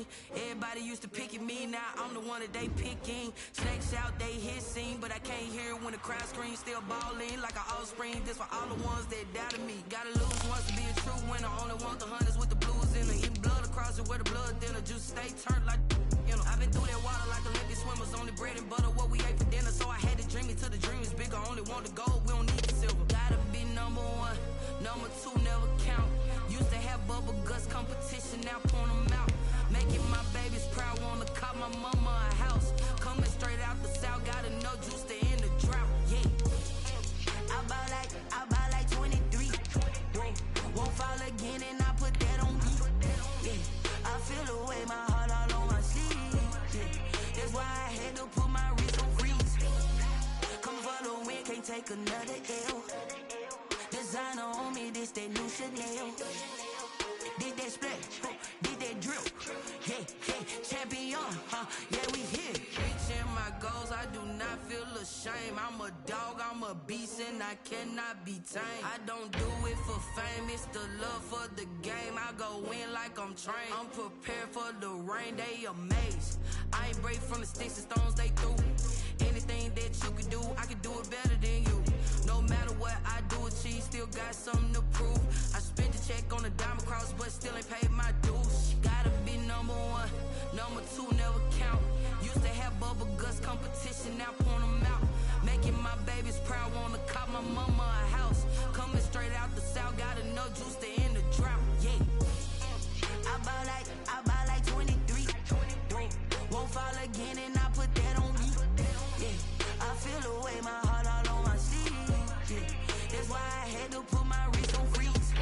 ballin'. Everybody used to pick at me, now I'm the one that they picking. Snakes out, they hissing, but I can't hear when the crowd screams. Still ballin' like an offspring. This for all the ones that doubted me. Gotta lose once to be a true winner. Only want the hunters with the blues in it. Eating blood across it where the blood thinner. Juice stay turned like, you know. I've been through that water like Olympic swimmers. Only bread and butter, what we ate for dinner. So I had to dream it till the dream is bigger. Only want the gold, we don't need the silver. Gotta be number one, number two never count. Used to have bubble guts competition, now point them out. Making my babies proud, wanna cop my mama a house. Coming straight out the south, gotta know juice to end the drought. Yeah, I buy like 23. Won't fall again and I put that on me. Yeah, I feel the way, my heart all on my sleeve. Yeah, that's why I had to put my wrist on freeze. Coming for the win, can't take another L. Designer on me, this that new Chanel. Did that splash, did that drill. Yeah, champion, yeah, we here. Reaching my goals, I do not feel ashamed. I'm a dog, I'm a beast, and I cannot be tamed. I don't do it for fame, it's the love for the game. I go in like I'm trained. I'm prepared for the rain, they amazed. I ain't break from the sticks and stones they threw. Anything that you can do, I can do it better than you. No matter what I do achieve, still got something to prove. I spent the check on the diamond cross, but still ain't paid my dues. Gotta be number one, number two never count. Used to have bubble guts competition, now point them out. Making my babies proud, wanna cop my mama a house. Coming straight out the south, gotta know juice to end the drought. Yeah, I buy like 23. Won't fall again and I put that on me. Yeah, I feel the way, my heart all on my sleeve. Yeah, that's why I had to put my wrist on freeze.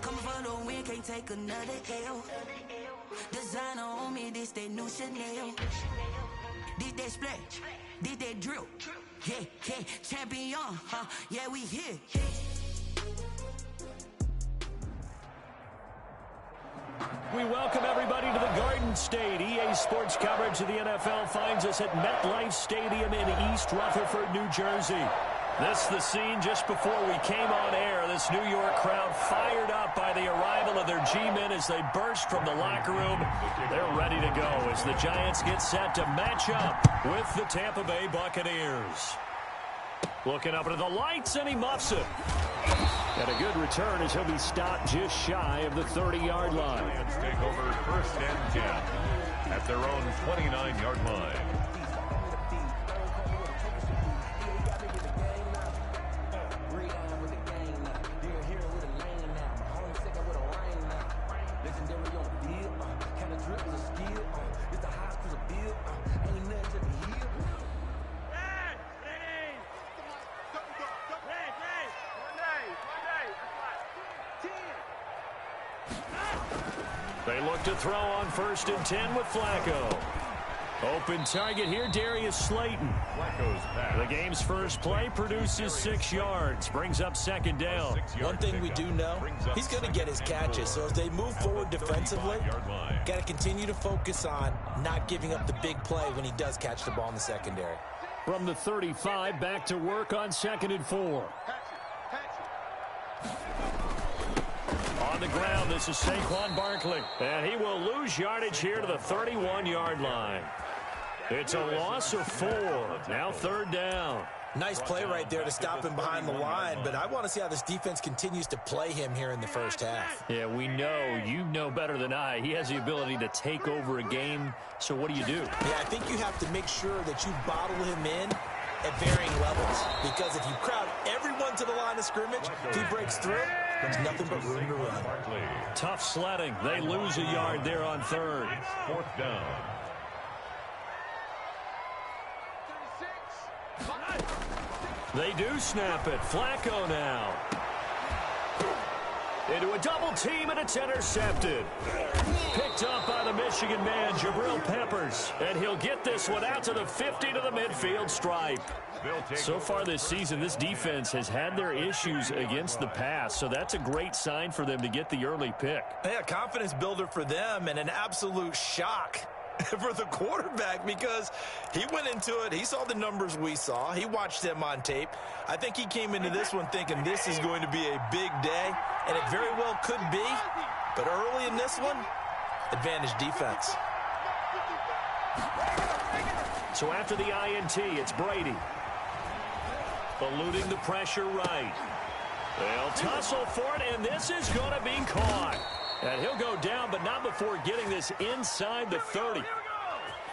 Coming for the win, can't take another L. Designer on me, this that new Chanel. Did that splash, did that drill. Yeah, champion, yeah, we here. We welcome everybody to the Garden State. EA Sports coverage of the NFL finds us at MetLife Stadium in East Rutherford, New Jersey. This is the scene just before we came on air. This New York crowd fired up by the arrival of their G-men as they burst from the locker room. They're ready to go as the Giants get set to match up with the Tampa Bay Buccaneers. Looking up into the lights, and he muffs it. And a good return as he'll be stopped just shy of the 30-yard line. Giants take over first and 10 at their own 29-yard line. They look to throw on first and 10 with Flacco. Open target here, Darius Slayton. The game's first play produces 6 yards, brings up second down. One thing we do know, he's going to get his catches. So as they move forward defensively, got to continue to focus on not giving up the big play when he does catch the ball in the secondary. From the 35, back to work on 2nd and 4. On the ground, this is Saquon Barkley. And he will lose yardage here to the 31-yard line. It's a loss of 4. Now 3rd down. Nice play right there to stop him behind the line, but I want to see how this defense continues to play him here in the first half. Yeah, we know. You know better than I. He has the ability to take over a game, so what do? Yeah, I think you have to make sure that you bottle him in at varying levels, because if you crowd everyone to the line of scrimmage, if he breaks through, there's nothing but room to run. Tough sledding. They lose a yard there on 3rd. 4th down. They do snap it. Flacco now. Into a double team, and it's intercepted. Picked up by the Michigan man, Jabril Peppers. And he'll get this one out to the 50 to the midfield stripe. So far this season, this defense has had their issues against the pass, so that's a great sign for them to get the early pick. Yeah, confidence builder for them, and an absolute shock for the quarterback, because he went into it, he saw the numbers we saw, he watched them on tape. I think he came into this one thinking this is going to be a big day, and it very well could be, but early in this one, advantage defense. So after the INT, it's Brady. Eluding the pressure right. They'll tussle for it, and this is going to be caught. And he'll go down, but not before getting this inside the 30.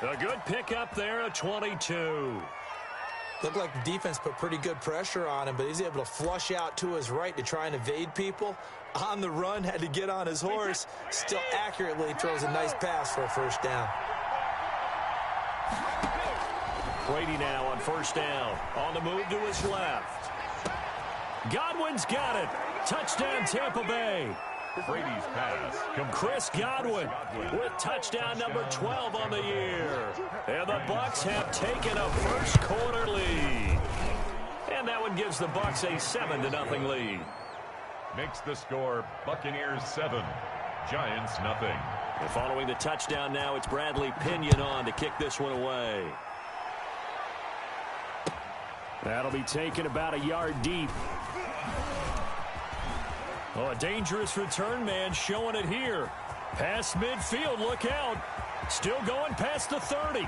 A good pickup there, a 22. Looked like the defense put pretty good pressure on him, but he's able to flush out to his right to try and evade people. On the run, had to get on his horse. Still accurately throws a nice pass for a first down. Brady now on first down. On the move to his left. Godwin's got it. Touchdown, Tampa Bay. Brady's pass. Chris Godwin with touchdown number 12 on the year. And the Bucs have taken a first quarter lead. And that one gives the Bucs a 7-0 lead. Makes the score Buccaneers 7, Giants nothing. And following the touchdown now, it's Bradley Pinion on to kick this one away. That'll be taken about a yard deep. Oh, a dangerous return man showing it here. Past midfield, look out. Still going past the 30.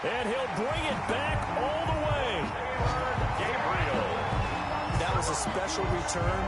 And he'll bring it back all the way. Gabriel. That was a special return,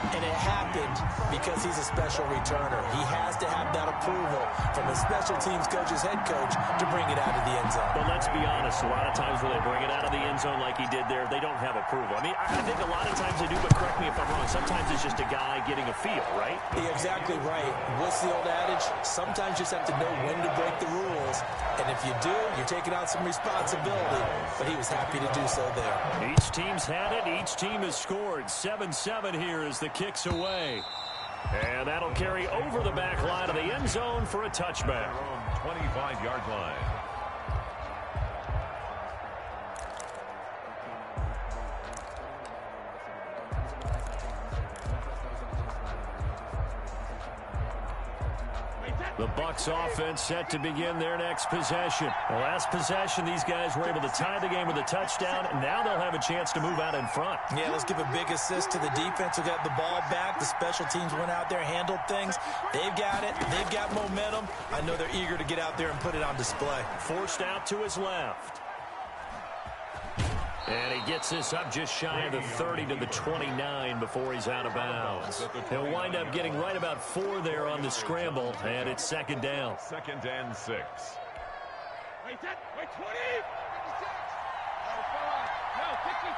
and it happened because he's a special returner. He has to have that approval from his special teams coach's head coach to bring it out of the end zone. But let's be honest, a lot of times when they bring it out of the end zone like he did there, they don't have approval. I mean, I think a lot of times they do, but correct me if I'm wrong. Sometimes it's just a guy getting a feel, right? You're exactly right. What's the old adage? Sometimes you just have to know when to break the rules. And if you do, you're taking on some responsibility. But he was happy to do so there. Each team's had it. Each team has scored. 7-7 here as the kick's away. And that'll carry over the back line of the end zone for a touchback. 25-yard line. The Bucs offense set to begin their next possession. The last possession, these guys were able to tie the game with a touchdown. Now they'll have a chance to move out in front. Yeah, let's give a big assist to the defense who got the ball back. The special teams went out there, handled things. They've got it. They've got momentum. I know they're eager to get out there and put it on display. Forced out to his left. And he gets this up just shy of the 30 to the 29 before he's out of bounds. He'll wind up getting right about 4 there on the scramble, and it's second down. 2nd and 6. Wait, 20! 56! No, 56!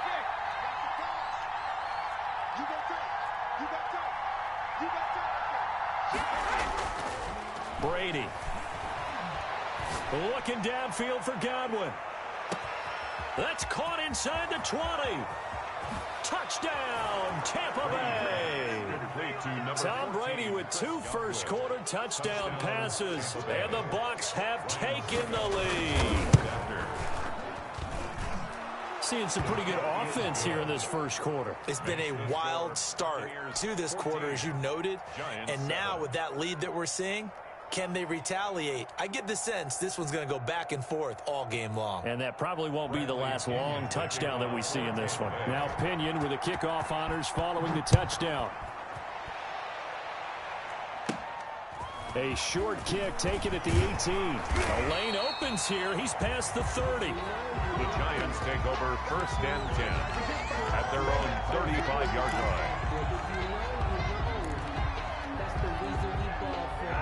You got time! You got time! You got time! Brady. Looking downfield for Godwin. That's caught inside the 20. Touchdown, Tampa Bay. Tom Brady with 2 first-quarter touchdown passes, and the Bucs have taken the lead. Seeing some pretty good offense here in this first quarter. It's been a wild start to this quarter, as you noted, and now with that lead that we're seeing, can they retaliate? I get the sense this one's going to go back and forth all game long. And that probably won't be the last long touchdown that we see in this one. Now Pinion with the kickoff honors following the touchdown. A short kick taken at the 18. A lane opens here. He's past the 30. The Giants take over 1st and 10 at their own 35-yard line.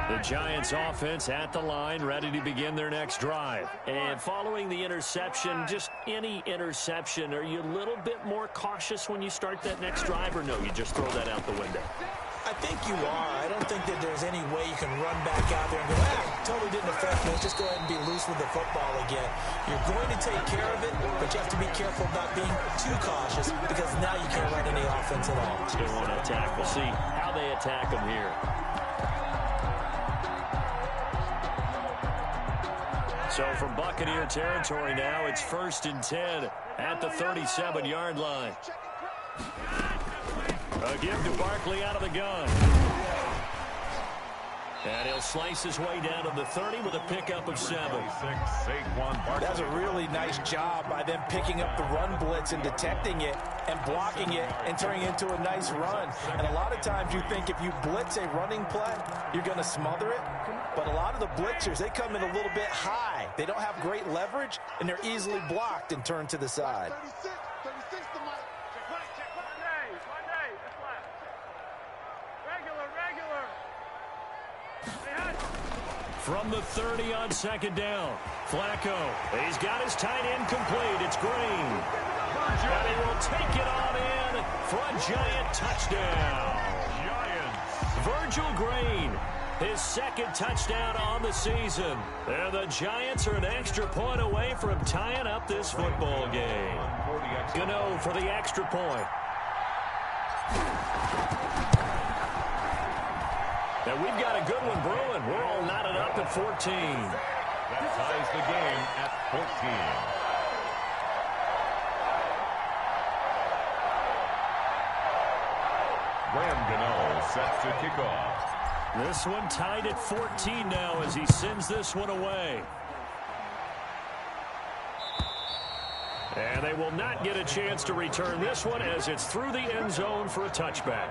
The Giants offense at the line, ready to begin their next drive. And following the interception, just any interception, are you a little bit more cautious when you start that next drive, or no, you just throw that out the window? I think you are. I don't think that there's any way you can run back out there and go, totally didn't affect me. Let's just go ahead and be loose with the football again. You're going to take care of it, but you have to be careful about being too cautious because now you can't run any offense at all. Still want to attack. We'll see how they attack them here. So from Buccaneer territory now, it's 1st and 10 at the 37-yard line. A give to Barkley out of the gun. And he'll slice his way down to the 30 with a pickup of 7. That's a really nice job by them picking up the run blitz and detecting it and blocking it and turning it into a nice run. And a lot of times you think if you blitz a running play, you're going to smother it. But a lot of the blitzers, they come in a little bit high. They don't have great leverage, and they're easily blocked and turned to the side. 36 to Mike. Check one day. That's left. Regular. From the 30 on second down, Flacco. He's got his tight end complete. It's Green. And he will take it on in for a Giant touchdown. Virgil Green, his second touchdown on the season. And the Giants are an extra point away from tying up this football game. Gano for the extra point. And we've got a good one brewing. We're all knotted up at 14. That ties the game at 14. Graham Gano sets to kick off. This one tied at 14 now as he sends this one away. And they will not get a chance to return this one as it's through the end zone for a touchback.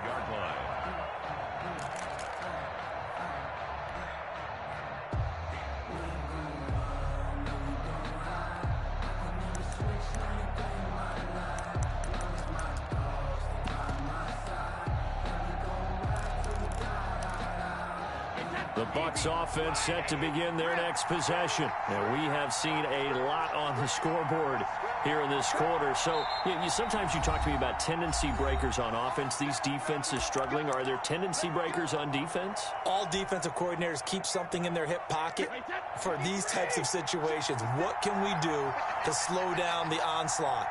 The Bucs offense set to begin their next possession. And we have seen a lot on the scoreboard here in this quarter. So sometimes you talk to me about tendency breakers on offense. These defenses struggling. Are there tendency breakers on defense? All defensive coordinators keep something in their hip pocket for these types of situations. What can we do to slow down the onslaught?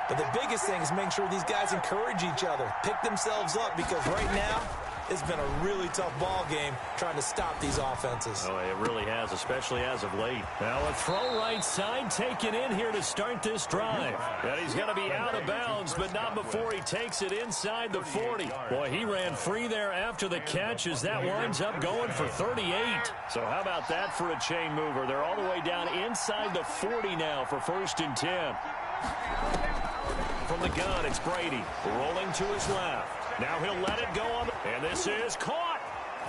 But the biggest thing is making sure these guys encourage each other, pick themselves up, because right now, it's been a really tough ball game trying to stop these offenses. Oh, it really has, especially as of late. Now a throw right side taken in here to start this drive. And he's going to be out of bounds, but not before he takes it inside the 40. Boy, he ran free there after the catch as that winds up going for 38. So how about that for a chain mover? They're all the way down inside the 40 now for 1st and 10. From the gun, it's Brady rolling to his left. Now he'll let it go on, and this is caught.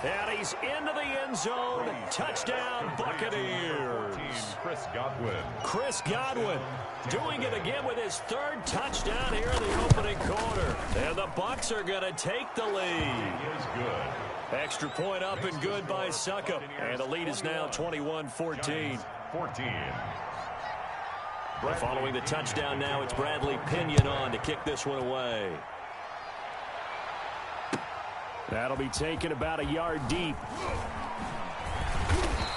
And he's into the end zone. Touchdown, Buccaneers. Chris Godwin doing it again with his 3rd touchdown here in the opening quarter. And the Bucs are going to take the lead. Extra point up and good by Succop. And the lead is now 21-14. Following the touchdown now, it's Bradley Pinion on to kick this one away. That'll be taken about a yard deep.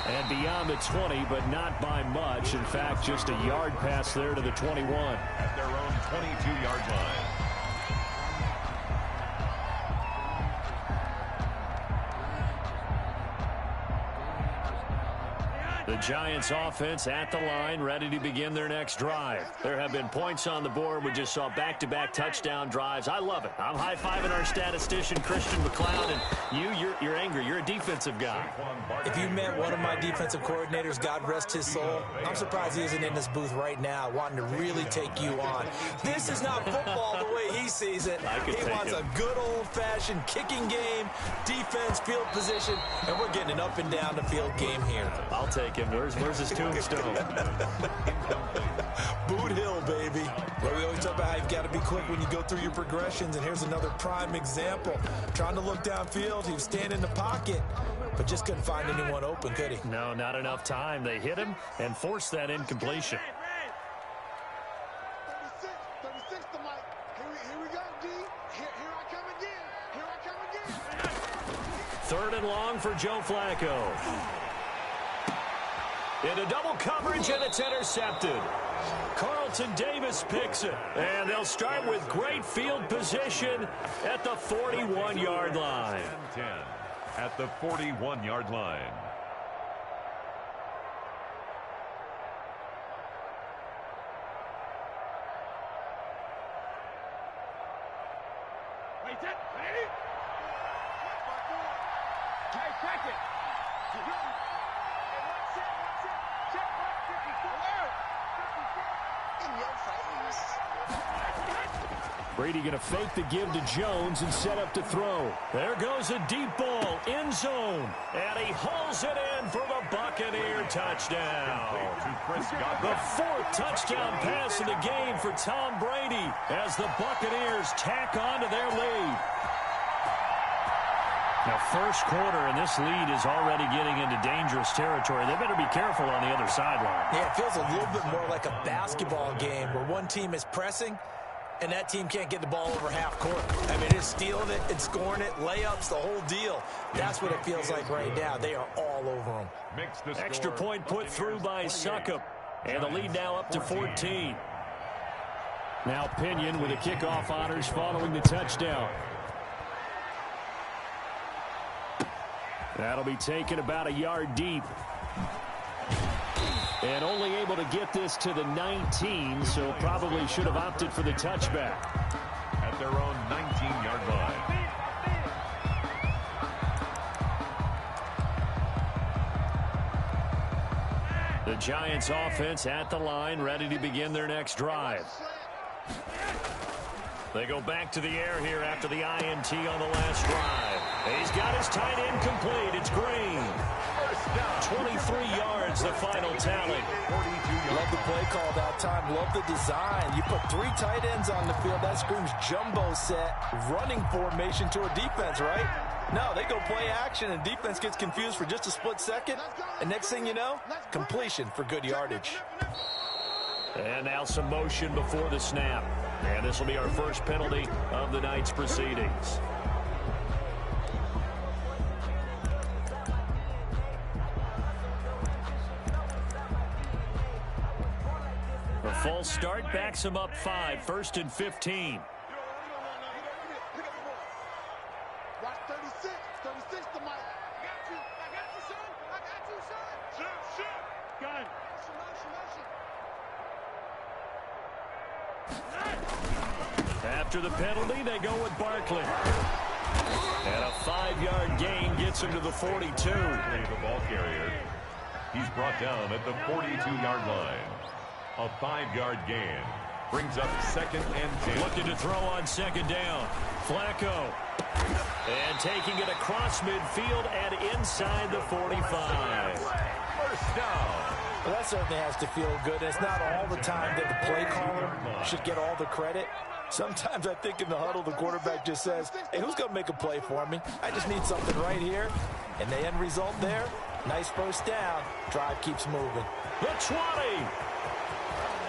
And beyond the 20, but not by much. In fact, just a yard pass there to the 21. At their own 22-yard line. The Giants offense at the line, ready to begin their next drive. There have been points on the board. We just saw back-to-back touchdown drives. I love it. I'm high-fiving our statistician, Christian McLeod, and you're angry. You're a defensive guy. If you met one of my defensive coordinators, God rest his soul, I'm surprised he isn't in this booth right now wanting to really take you on. This is not football the way he sees it. He wants a good old-fashioned kicking game, defense, field position, and we're getting an up-and-down the field game here. I'll take him. Where's his tombstone? Boot Hill, baby. Well, we always talk about how you've got to be quick when you go through your progressions, and here's another prime example. Trying to look downfield, he was standing in the pocket, but just couldn't find anyone open, could he? No, not enough time. They hit him and forced that incompletion. 36 to Mike. Here we go, D. Here I come again. 3rd and long for Joe Flacco. Into double coverage, and it's intercepted. Carlton Davis picks it. And they'll start with great field position at the 41-yard line. 10 at the 41-yard line. Wait, ready? Hey, check it. Brady going to fake the give to Jones and set up to throw. There goes a deep ball, end zone. And he hauls it in for the Buccaneer touchdown. The fourth touchdown pass of the game for Tom Brady as the Buccaneers tack on to their lead. Now, first quarter, and this lead is already getting into dangerous territory. They better be careful on the other sideline. Yeah, it feels a little bit more like a basketball game where one team is pressing and that team can't get the ball over half court. I mean, it's stealing it, it's scoring it, layups, the whole deal. That's what it feels like right now. They are all over them. Extra point put through by Succop. And the lead now up to 14. Now Pinion with the kickoff honors following the touchdown. That'll be taken about a yard deep. And only able to get this to the 19, so probably should have opted for the touchback. At their own 19-yard line. The Giants offense at the line, ready to begin their next drive. They go back to the air here after the INT on the last drive. He's got his tight end complete. It's Green. 23 yards, the final tally. Love the play call that time. Love the design. You put 3 tight ends on the field. That screams jumbo set, running formation to a defense, right? No, they go play action, and defense gets confused for just a split second. And next thing you know, completion for good yardage. And now some motion before the snap. And this will be our first penalty of the night's proceedings. A false start backs him up 5, 1st and 15. Watch 36. 36 to Mike. I got you, son. I got you, son. Shoot. Gun. After the penalty, they go with Barkley. And a 5-yard gain gets him to the 42. The ball carrier. He's brought down at the 42-yard line. A 5-yard gain brings up 2nd and 10. Looking to throw on 2nd down. Flacco. And taking it across midfield and inside the 45. First down. Well, that certainly has to feel good. It's not all the time that the play caller should get all the credit. Sometimes I think in the huddle, the quarterback just says, hey, who's going to make a play for me? I just need something right here. And the end result there, nice first down. Drive keeps moving. The 20.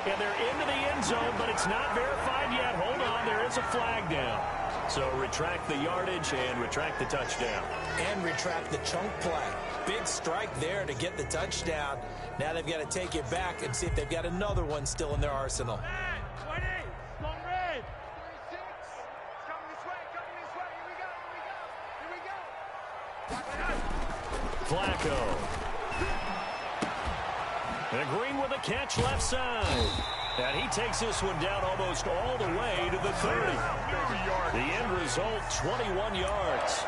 And they're into the end zone, but it's not verified yet. Hold on, there is a flag down. So retract the yardage and retract the touchdown. And retract the chunk play. Big strike there to get the touchdown. Now they've got to take it back and see if they've got another one still in their arsenal. 20. Long red. 36. It's coming this way. Here we go. Flacco. And Green with a catch left side. And he takes this one down almost all the way to the 30. The end result, 21 yards.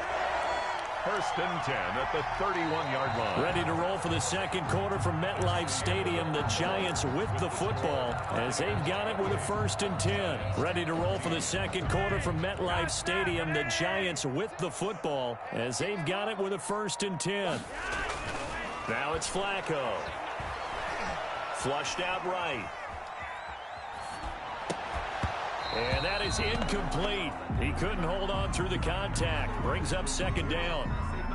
1st and 10 at the 31-yard line. Ready to roll for the second quarter from MetLife Stadium. The Giants with the football as they've got it with a 1st and 10. Ready to roll for the second quarter from MetLife Stadium. The Giants with the football as they've got it with a 1st and 10. Now it's Flacco. Flushed out right. And that is incomplete. He couldn't hold on through the contact. Brings up 2nd down.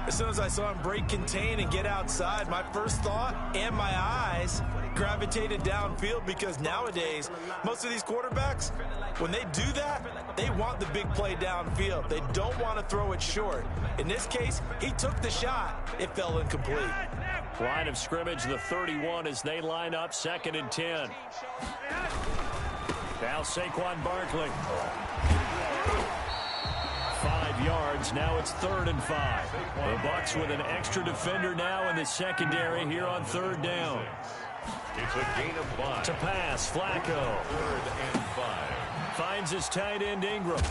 As soon as I saw him break contain and get outside, my first thought and my eyes gravitated downfield, because nowadays, most of these quarterbacks, when they do that, they want the big play downfield. They don't want to throw it short. In this case, he took the shot. It fell incomplete. Line of scrimmage, the 31 as they line up 2nd and 10. Now Saquon Barkley. 5 yards. Now it's 3rd and 5. The Bucs with an extra defender now in the secondary here on 3rd down. It's a gain of 5. To pass, Flacco. 3rd and 5. Finds his tight end, Ingram.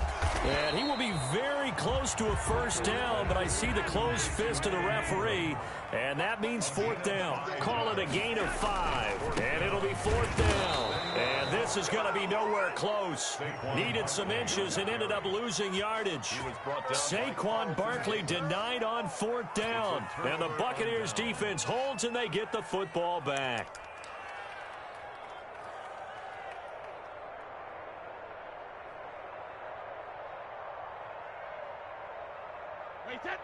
And he will be very close to a first down, but I see the closed fist of the referee, and that means fourth down. Call it a gain of 5, and it'll be fourth down. And this is going to be nowhere close. Needed some inches and ended up losing yardage. Saquon Barkley denied on fourth down, and the Buccaneers defense holds and they get the football back.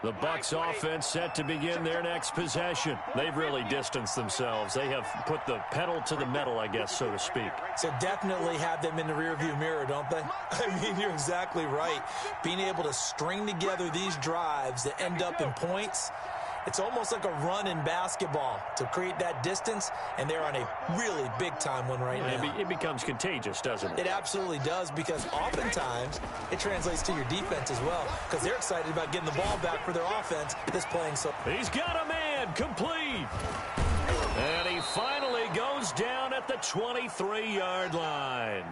The Bucs offense set to begin their next possession. They've really distanced themselves. They have put the pedal to the metal, I guess, so to speak. So definitely have them in the rearview mirror, don't they? I mean, you're exactly right. Being able to string together these drives that end up in points, it's almost like a run in basketball to create that distance, and they're on a really big-time one right now. It becomes contagious, doesn't it? It absolutely does, because oftentimes it translates to your defense as well, because they're excited about getting the ball back for their offense that's playing so. He's got a man complete. And he finally goes down at the 23-yard line.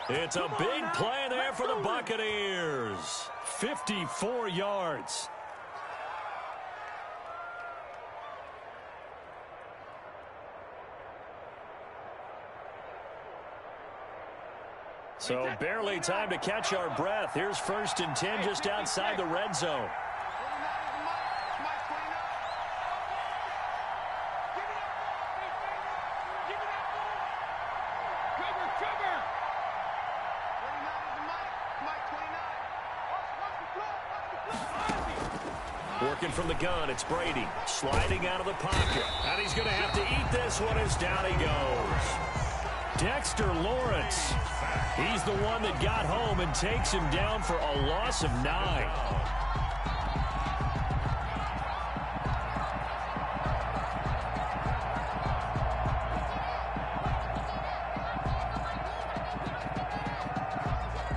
It's a big play there for the Buccaneers. 54 yards. So barely time to catch our breath. Here's 1st and 10 just outside the red zone. Working from the gun, it's Brady. Sliding out of the pocket. And he's going to have to eat this one as down he goes. Dexter Lawrence. He's the one that got home and takes him down for a loss of 9.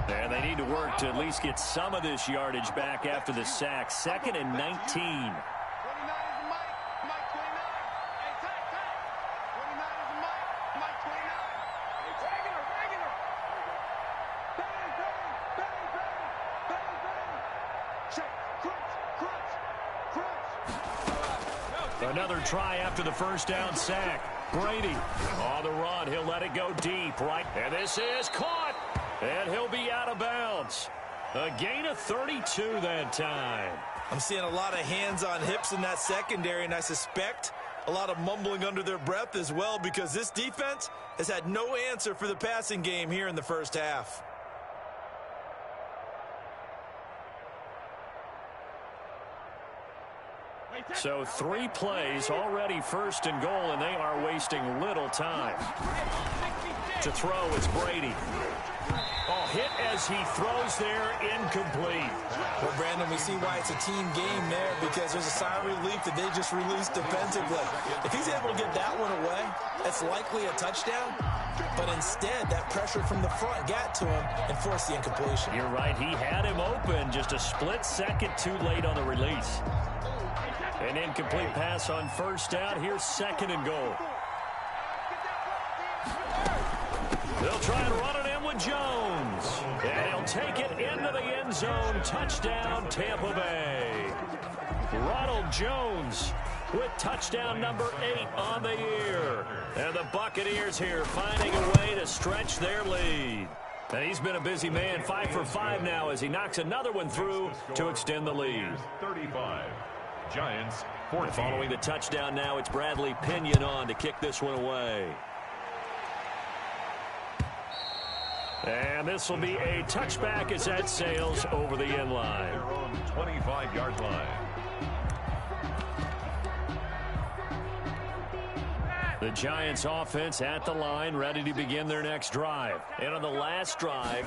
And they need to work to at least get some of this yardage back after the sack. 2nd and 19. Another try after the first down sack. Brady on the run. He'll let it go deep, right? And this is caught. And he'll be out of bounds. A gain of 32 that time. I'm seeing a lot of hands on hips in that secondary, and I suspect a lot of mumbling under their breath as well, because this defense has had no answer for the passing game here in the first half. So 3 plays, already 1st and goal, and they are wasting little time. To throw is Brady. Oh, hit as he throws there, incomplete. Well, Brandon, we see why it's a team game there, because there's a sigh of relief that they just released defensively. If he's able to get that one away, that's likely a touchdown. But instead, that pressure from the front got to him and forced the incompletion. You're right. He had him open, just a split second too late on the release. An incomplete pass on 1st down. Here's 2nd and goal. They'll try and run it in with Jones. And he'll take it into the end zone. Touchdown, Tampa Bay. Ronald Jones with touchdown number 8 on the year. And the Buccaneers here finding a way to stretch their lead. And he's been a busy man, 5 for 5 now as he knocks another one through to extend the lead. 35. Giants 14. Following the touchdown now, it's Bradley Pinion on to kick this one away. And this will be a touchback as that sails over the end line. Their own 25-yard line. The Giants offense at the line, ready to begin their next drive. And on the last drive,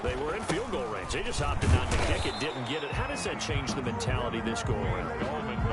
they were in field goal range. They just opted not to kick it, didn't get it. How does that change the mentality this go around?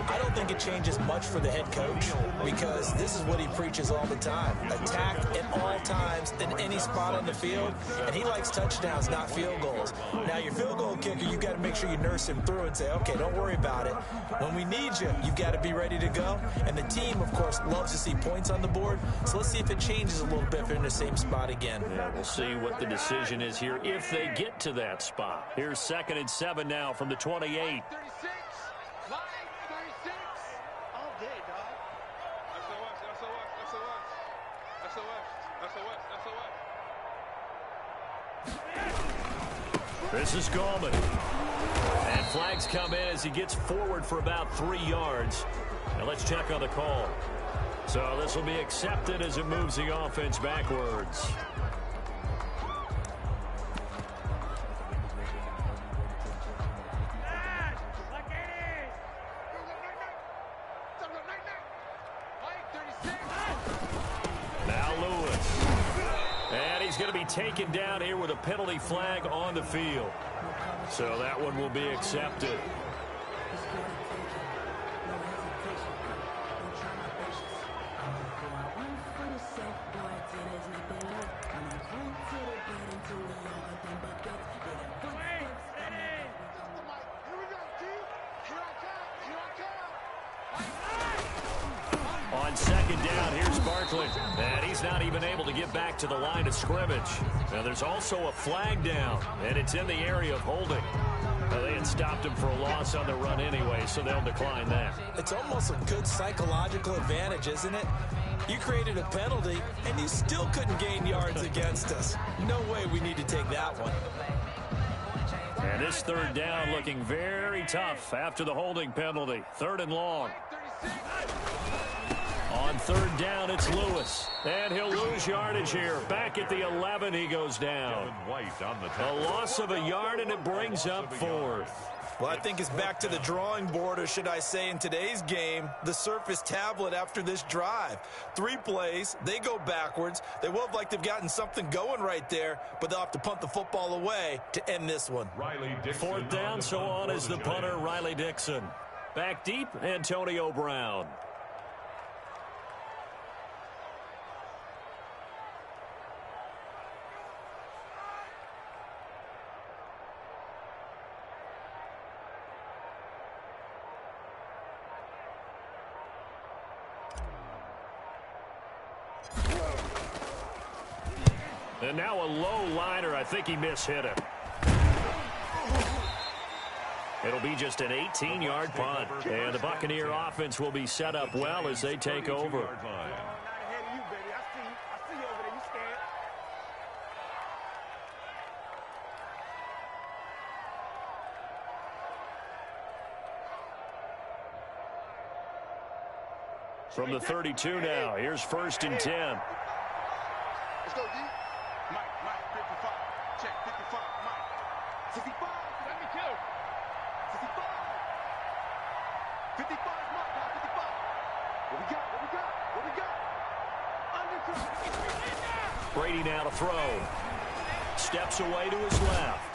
I don't think it changes much for the head coach because this is what he preaches all the time. Attack at all times in any spot on the field, and he likes touchdowns, not field goals. Now, your field goal kicker, you've got to make sure you nurse him through and say, okay, don't worry about it. When we need you, you've got to be ready to go. And the team, of course, loves to see points on the board, so let's see if it changes a little bit if they're in the same spot again. Yeah, we'll see what the decision is here if they get to that spot. Here's 2nd and 7 now from the 28. 36, line 36. All day, dog. SOS. This is Gallman. And flags come in as he gets forward for about 3 yards. Now let's check on the call. So this will be accepted as it moves the offense backwards. Taken down here with a penalty flag on the field. So that one will be accepted. On 2nd down, here's Barkley. And he's not even able to get back to the line of scrimmage. Now, there's also a flag down, and it's in the area of holding. They had stopped him for a loss on the run anyway, so they'll decline that. It's almost a good psychological advantage, isn't it? You created a penalty, and you still couldn't gain yards against us. No way we need to take that one. And this 3rd down looking very tough after the holding penalty. 3rd and long. On 3rd down, it's Lewis. And he'll lose yardage here. Back at the 11, he goes down. A loss of a yard, and it brings up 4th. Well, I think it's back to the drawing board, or should I say in today's game, the Surface tablet after this drive. 3 plays, they go backwards. They will have like they've gotten something going right there, but they'll have to punt the football away to end this one. 4th down, so on is the punter, Riley Dixon. Back deep, Antonio Brown. And now a low liner. I think he mishit him. It'll be just an 18-yard punt. And the Buccaneer offense will be set up well as they take over. From the 32 now, here's 1st and 10. Let's go, D. Mike, 55. Check, 55, Mike. 55, let me kill. 55. 55, Mike, now 55. What we got? Undercut. Brady now to throw. Steps away to his left.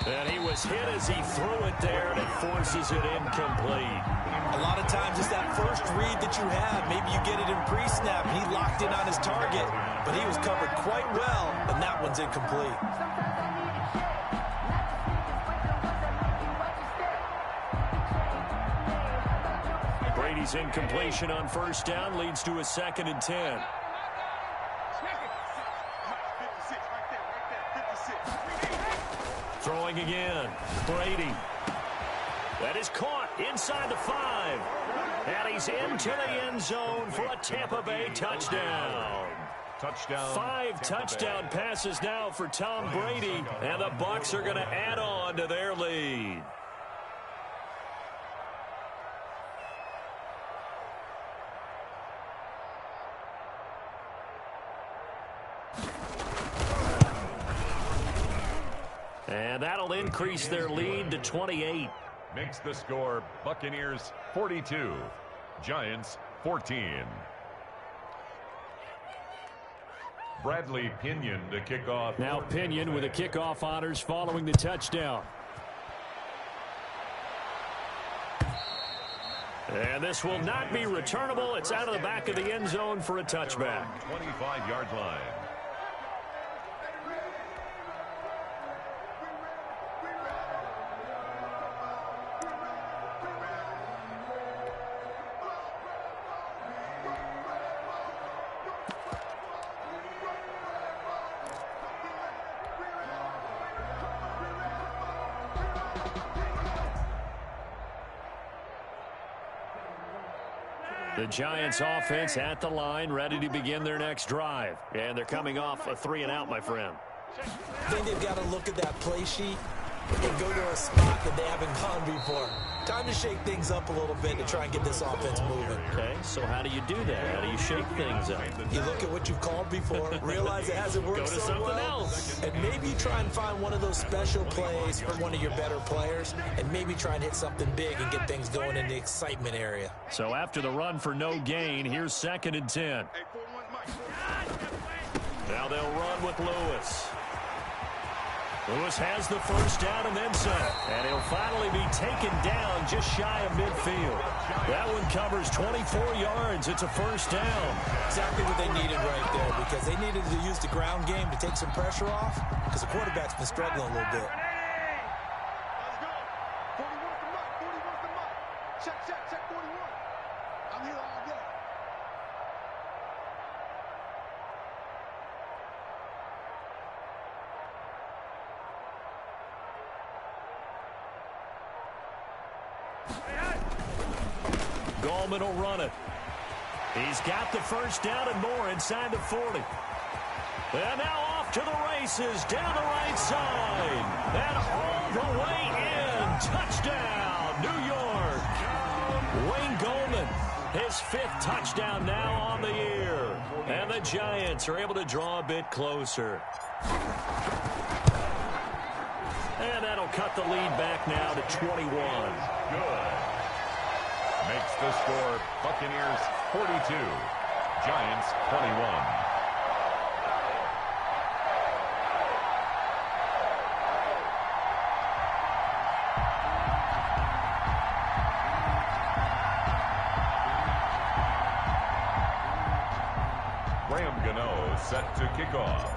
And he was hit as he threw it there, and it forces it incomplete. A lot of times it's that first read that you have. Maybe you get it in pre-snap, and he locked in on his target, but he was covered quite well, and that one's incomplete. Brady's incompletion on 1st down leads to a 2nd and 10. Throwing again. Brady. That is caught inside the 5. And he's into the end zone for a Tampa Bay touchdown. 5 touchdown passes now for Tom Brady. And the Bucs are going to add on to their lead. And that'll increase their lead to 28. Makes the score Buccaneers 42, Giants 14. Bradley Pinion to kick off. Now Pinion with the kickoff honors following the touchdown. And this will not be returnable. It's out of the back of the end zone for a touchback. 25-yard line. The Giants offense at the line, ready to begin their next drive. And they're coming off a 3-and-out, my friend. I think they've got to look at that play sheet and go to a spot that they haven't gone before. Time to shake things up a little bit to try and get this offense moving. Okay, so how do you do that? How do you shake things up? You look at what you've called before, realize it hasn't worked Go to so something well, else. and maybe try and find one of those special plays for one of your better players, and maybe try and hit something big and get things going in the excitement area. So after the run for no gain, here's 2nd and 10. Now they'll run with Lewis. Lewis has the first down and then some. And he'll finally be taken down just shy of midfield. That one covers 24 yards. It's a first down. Exactly what they needed right there, because they needed to use the ground game to take some pressure off, because the quarterback's been struggling a little bit. Let's go. 40 wants the mic. 40 wants the mic. Check 41. I'm here all day. Gallman will run it. He's got the first down and more inside the 40. And now off to the races down the right side. And all the way in. Touchdown, New York. Wayne Gallman, his 5th touchdown now on the year. And the Giants are able to draw a bit closer. And that'll cut the lead back now to 21. Good. Makes the score Buccaneers 42, Giants 21. Graham Gano set to kick off.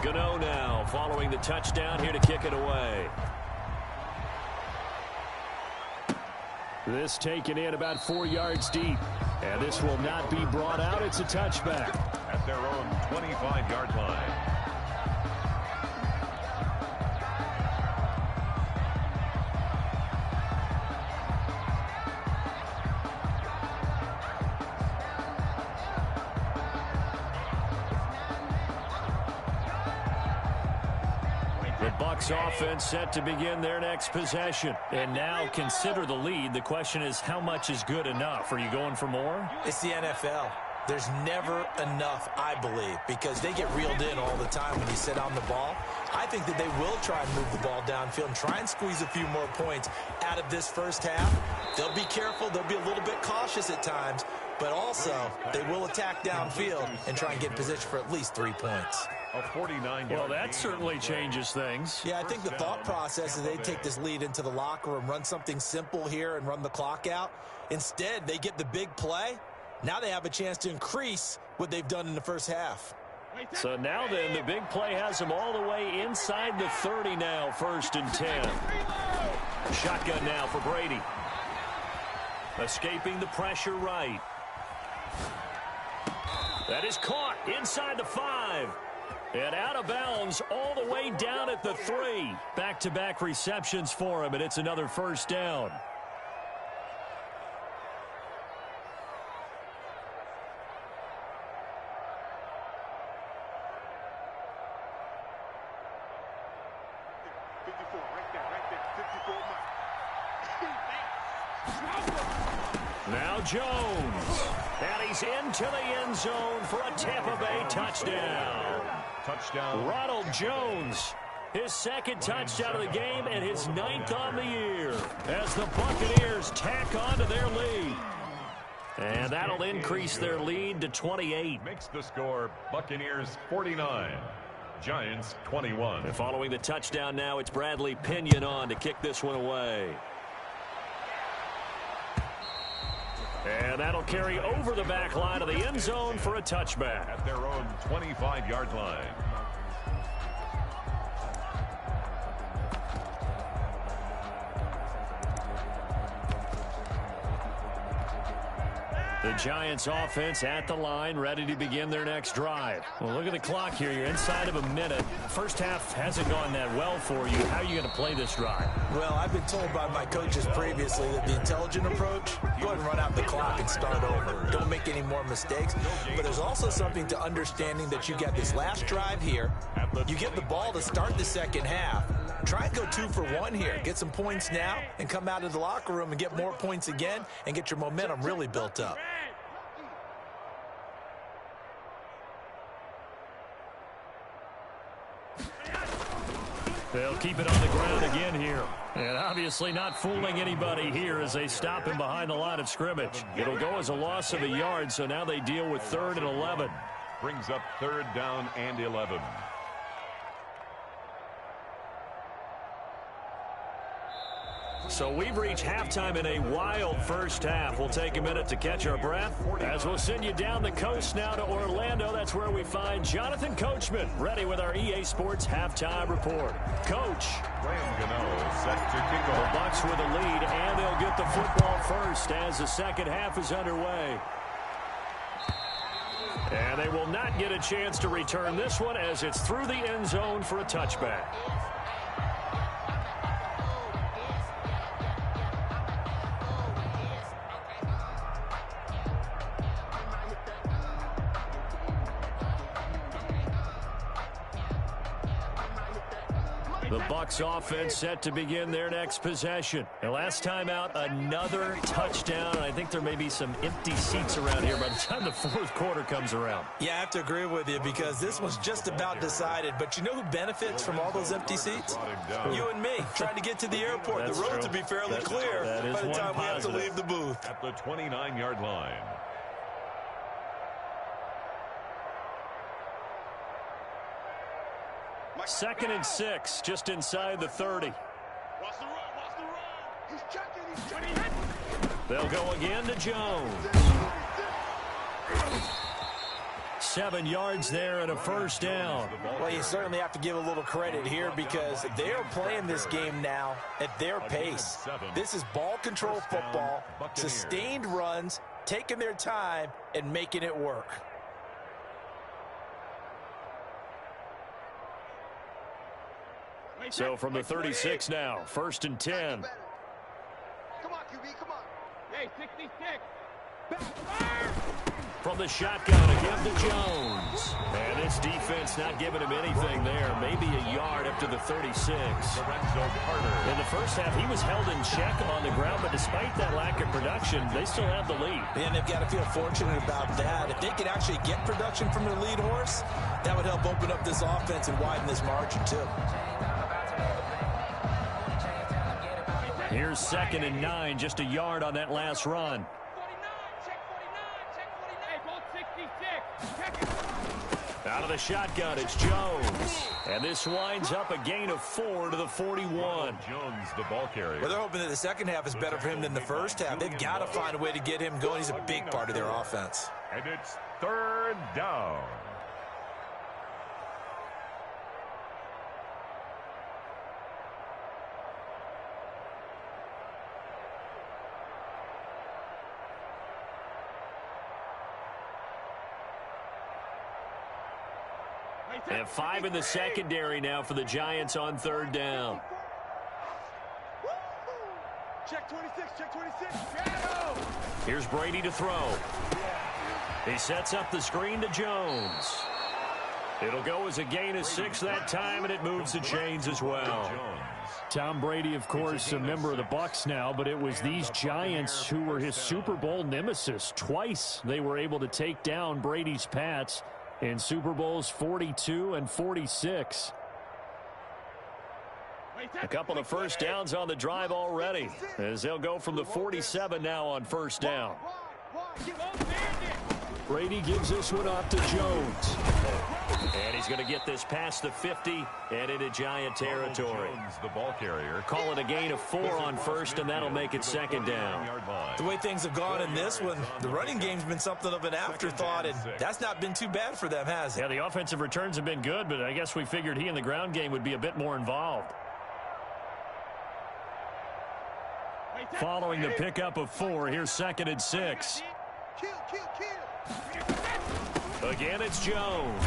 Gano now following the touchdown here to kick it away. This taken in about 4 yards deep. And this will not be brought out. It's a touchback. At their own 25-yard line. The Bucs offense set to begin their next possession. And now consider the lead. The question is, how much is good enough? Are you going for more? It's the NFL. There's never enough, I believe, because they get reeled in all the time when you sit on the ball. I think that they will try and move the ball downfield and try and squeeze a few more points out of this first half. They'll be careful. They'll be a little bit cautious at times, but also they will attack downfield and try and get in position for at least 3 points. A 49-yard. Well, that certainly changes things. Yeah, I think the thought process is they take this lead into the locker room, run something simple here and run the clock out. Instead, they get the big play. Now they have a chance to increase what they've done in the first half. So now then, the big play has them all the way inside the 30 now, 1st and 10. Shotgun now for Brady. Escaping the pressure right. That is caught inside the 5. And out of bounds all the way down at the 3. Back-to-back receptions for him, and it's another first down. Now Jones. And he's into the end zone for a Tampa Bay touchdown. Touchdown. Ronald Jones, his 2nd touchdown of the game and his 9th on the year as the Buccaneers tack on to their lead. And that'll increase their lead to 28. Makes the score Buccaneers 49, Giants 21. And following the touchdown now, it's Bradley Pinion on to kick this one away. And that'll carry over the back line of the end zone for a touchback. At their own 25-yard line. The Giants offense at the line, ready to begin their next drive. Well, look at the clock here. You're inside of a minute. First half hasn't gone that well for you. How are you going to play this drive? Well, I've been told by my coaches previously that the intelligent approach, go ahead and run out the clock and start over. Don't make any more mistakes. But there's also something to understanding that you got this last drive here. You get the ball to start the second half. Try and go 2 for 1 here. Get some points now and come out of the locker room and get more points again and get your momentum really built up. They'll keep it on the ground again here. And obviously not fooling anybody here as they stop him behind the line of scrimmage. It'll go as a loss of a yard, so now they deal with 3rd and 11. Brings up 3rd down and 11. So we've reached halftime in a wild first half. We'll take a minute to catch our breath as we'll send you down the coast now to Orlando. That's where we find Jonathan Coachman ready with our EA Sports halftime report. Coach. Set to kick off. The Bucs with a lead, and they'll get the football first as the second half is underway. And they will not get a chance to return this one as it's through the end zone for a touchback. The Bucs offense set to begin their next possession. And last time out, another touchdown. And I think there may be some empty seats around here by the time the 4th quarter comes around. Yeah, I have to agree with you because this was just about decided. But you know who benefits from all those empty seats? You and me, trying to get to the airport. That's the road true. to be fairly clear by the time we have to leave the booth. At the 29-yard line. Second and 6, just inside the 30. Watch the run, watch the run. He's checking. They'll go again to Jones. 7 yards there and a first down. Well, you certainly have to give a little credit here because they are playing this game now at their pace. This is ball control football, sustained runs, taking their time, and making it work. So from the 36 now, 1st and 10. Come on, QB, come on. Hey, 66. From the shotgun again to Jones. And this defense not giving him anything there. Maybe a yard up to the 36. In the first half, he was held in check on the ground, but despite that lack of production, they still have the lead. And they've got to feel fortunate about that. If they could actually get production from their lead horse, that would help open up this offense and widen this margin, too. Here's 2nd and 9, just a yard on that last run. 49, check 49, check 49. Hey, both 66. Out of the shotgun, it's Jones. And this winds up a gain of 4 to the 41. Jones, the ball carrier. Well, they're hoping that the second half is better for him than the first half. They've got to find a way to get him going. He's a big part of their offense. And it's 3rd down. And 5 in the secondary now for the Giants on 3rd down. Check 26, check 26. Here's Brady to throw. He sets up the screen to Jones. It'll go as a gain of 6 that time, and it moves the chains as well. Tom Brady, of course, a member of the Bucs now, but it was these Giants who were his Super Bowl nemesis. Twice they were able to take down Brady's Pats in Super Bowls 42 and 46. A couple of first downs on the drive already, as they'll go from the 47 now on 1st down. Brady gives this one off to Jones. And he's going to get this past the 50 and into Giant territory. Jones, the ball carrier. Call it a gain of 4 on first, and that'll make it second down. The way things have gone in this one, the running game's been something of an afterthought, and that's not been too bad for them, has it? Yeah, the offensive returns have been good, but I guess we figured he in the ground game would be a bit more involved. Following the pickup of 4, here's 2nd and 6. Again, it's Jones.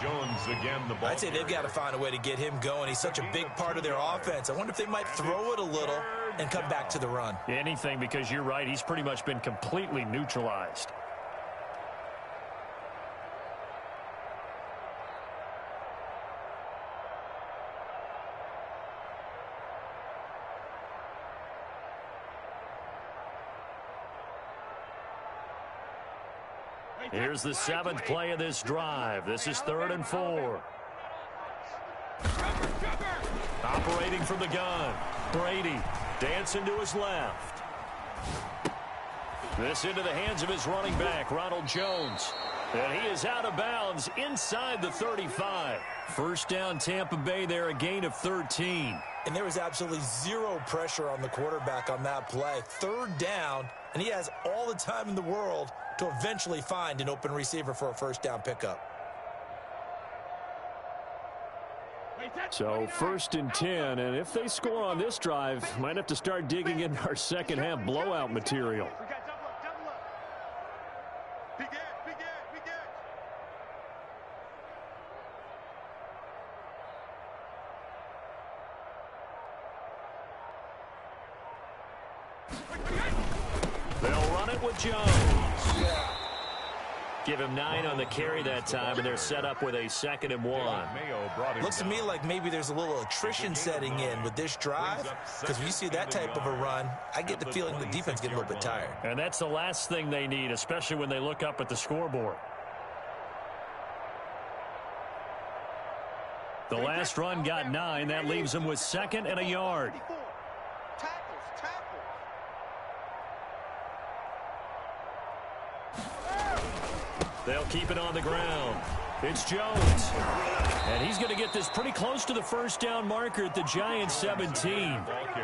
Jones again, the ball. I'd say they've got to find a way to get him going. He's such a big part of their offense. I wonder if they might throw it a little and come back to the run. Anything, because you're right, he's pretty much been completely neutralized. Here's the 7th play of this drive. This is 3rd and 4. Operating from the gun. Brady dancing to his left. This into the hands of his running back, Ronald Jones. And he is out of bounds inside the 35. First down, Tampa Bay there, a gain of 13. And there was absolutely zero pressure on the quarterback on that play. 3rd down, and he has all the time in the world to eventually find an open receiver for a first down pickup. So 1st and 10, and if they score on this drive, might have to start digging in our second half blowout material. They'll run it with Jones. Give him 9 on the carry that time, and they're set up with a 2nd and 1. Looks to me like maybe there's a little attrition setting in with this drive, because when you see that type of a run, I get the feeling the defense getting a little bit tired. And that's the last thing they need, especially when they look up at the scoreboard. The last run got 9. That leaves them with 2nd and a yard. They'll keep it on the ground. It's Jones. And he's going to get this pretty close to the first down marker at the Giants 17.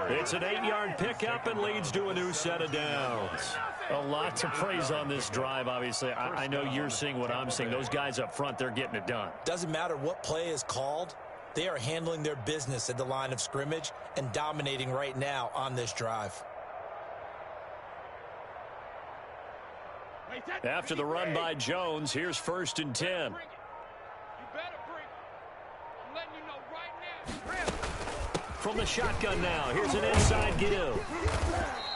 It's an 8-yard pickup and leads to a new set of downs. A lot to praise on this drive, obviously. I know you're seeing what I'm seeing. Those guys up front, they're getting it done. Doesn't matter what play is called. They are handling their business at the line of scrimmage and dominating right now on this drive. After the run by Jones, here's 1st and 10. From the shotgun now, here's an inside give.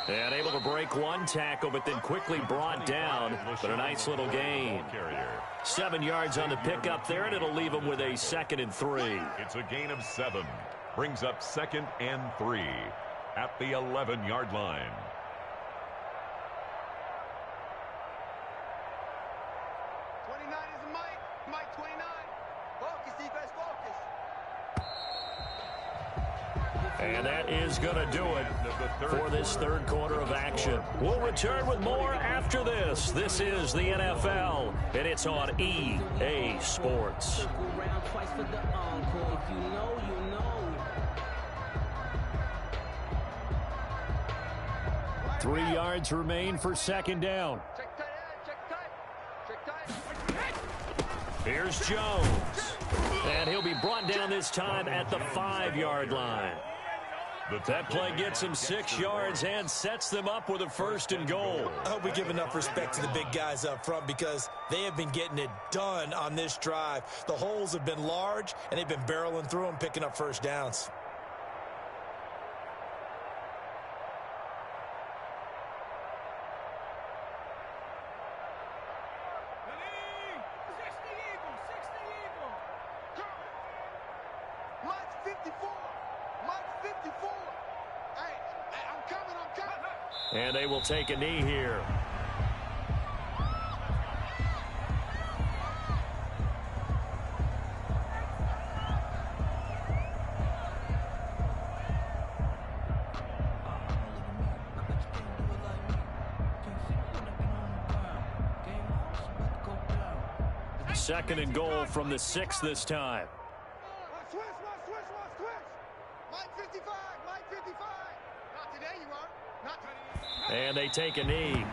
And able to break one tackle, but then quickly brought down. But a nice little gain. 7 yards on the pickup there, and it'll leave them with a 2nd and 3. It's a gain of 7. Brings up 2nd and 3 at the 11-yard line. And that is going to do it for this 3rd quarter of action. We'll return with more after this. This is the NFL, and it's on EA Sports. 3 yards remain for 2nd down. Here's Jones. And he'll be brought down this time at the 5-yard line. That play gets him 6 yards and sets them up with a 1st and goal. I hope we give enough respect to the big guys up front because they have been getting it done on this drive. The holes have been large, and they've been barreling through them, picking up first downs. And they will take a knee here. 2nd and goal from the 6 this time. Switch. Mike 55. Not today, you are. Not today. And they take a knee.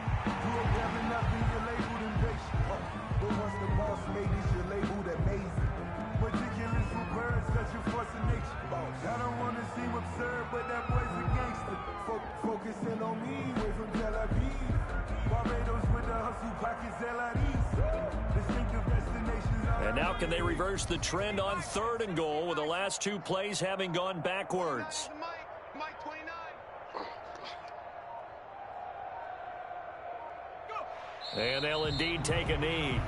I don't want to seem absurd, but that boy's a gangster. Focusing on me, away from Tel Aviv. Barbados with the hustle pockets, LIDs. Distinctive destinations. And now can they reverse the trend on 3rd and goal with the last 2 plays having gone backwards? Mike 29. And they'll indeed take a knee.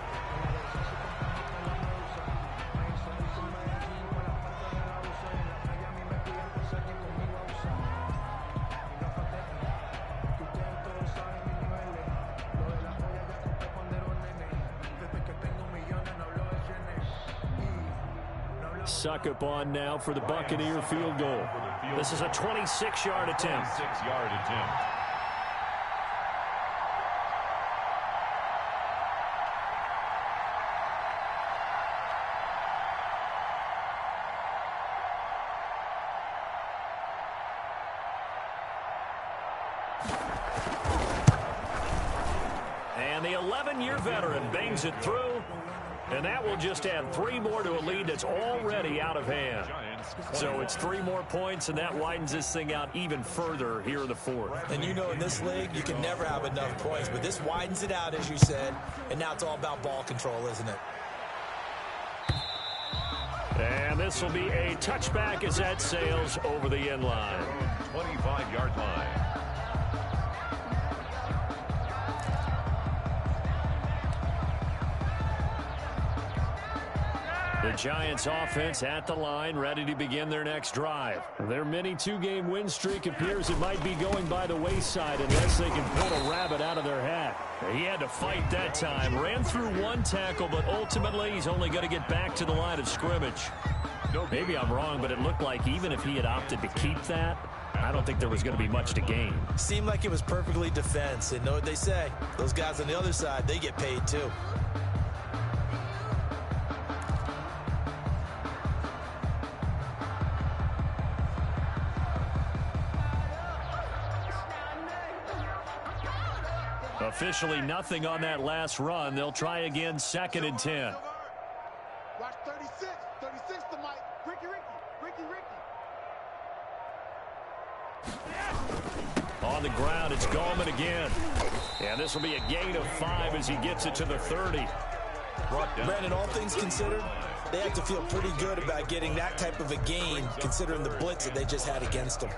Suck up on now for the Buccaneer field goal. This is a 26-yard attempt. 26-yard attempt. And the 11-year veteran bangs it through. And that will just add 3 more to a lead that's already out of hand. So it's 3 more points, and that widens this thing out even further here in the 4th. And you know in this league, you can never have enough points. But this widens it out, as you said. And now it's all about ball control, isn't it? And this will be a touchback as that sails over the end line. 25-yard line. The Giants offense at the line, ready to begin their next drive. Their mini 2-game win streak appears it might be going by the wayside unless they can pull a rabbit out of their hat. He had to fight that time, ran through 1 tackle, but ultimately he's only going to get back to the line of scrimmage. Maybe I'm wrong, but it looked like even if he had opted to keep that, I don't think there was going to be much to gain. Seemed like it was perfectly defense. And know what they say? Those guys on the other side, they get paid too. Officially nothing on that last run. They'll try again, 2nd and 10. Watch 36. 36 to Mike. Ricky. On the ground, it's Gallman again. And this will be a gain of 5 as he gets it to the 30. Brandon, all things considered, they have to feel pretty good about getting that type of a gain, considering the blitz that they just had against them.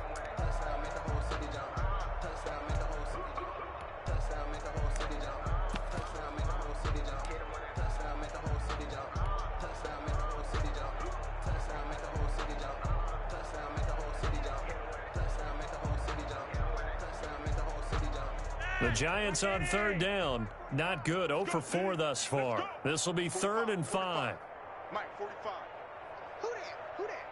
The Giants on 3rd down. Not good. 0 for 4 thus far. This will be 3rd and 5. Mike 45. Who that?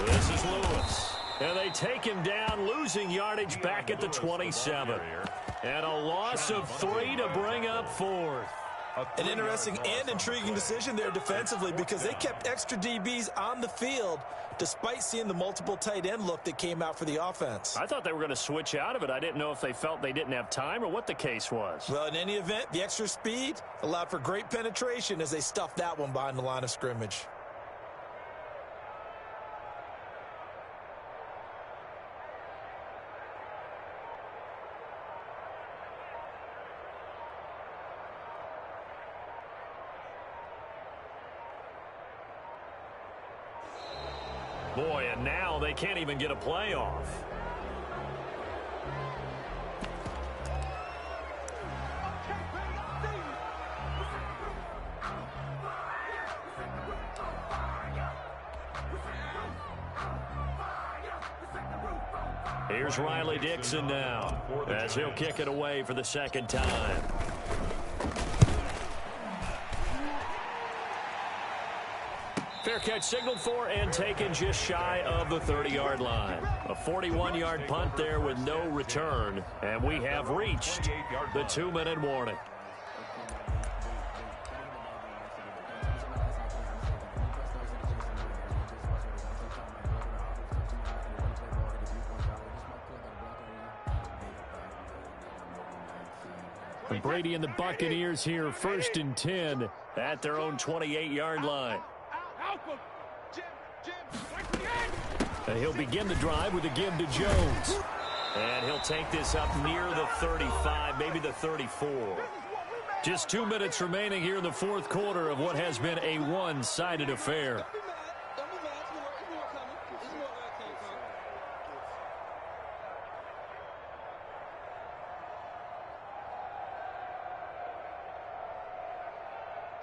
This is Lewis. And they take him down, losing yardage back at the 27. And a loss of 3 to bring up 4th. An interesting and intriguing decision there defensively because they kept extra DBs on the field despite seeing the multiple tight end look that came out for the offense. I thought they were going to switch out of it. I didn't know if they felt they didn't have time or what the case was. Well, in any event, the extra speed allowed for great penetration as they stuffed that one behind the line of scrimmage. Boy, and now they can't even get a playoff. Here's Riley Dixon now as he'll kick it away for the 2nd time. Fair catch signaled for and taken just shy of the 30-yard line. A 41-yard punt there with no return. And we have reached the 2-minute warning. And Brady and the Buccaneers here, 1st and 10 at their own 28-yard line. And he'll begin the drive with a give to Jones. And he'll take this up near the 35, maybe the 34. Just 2 minutes remaining here in the fourth quarter of what has been a one-sided affair.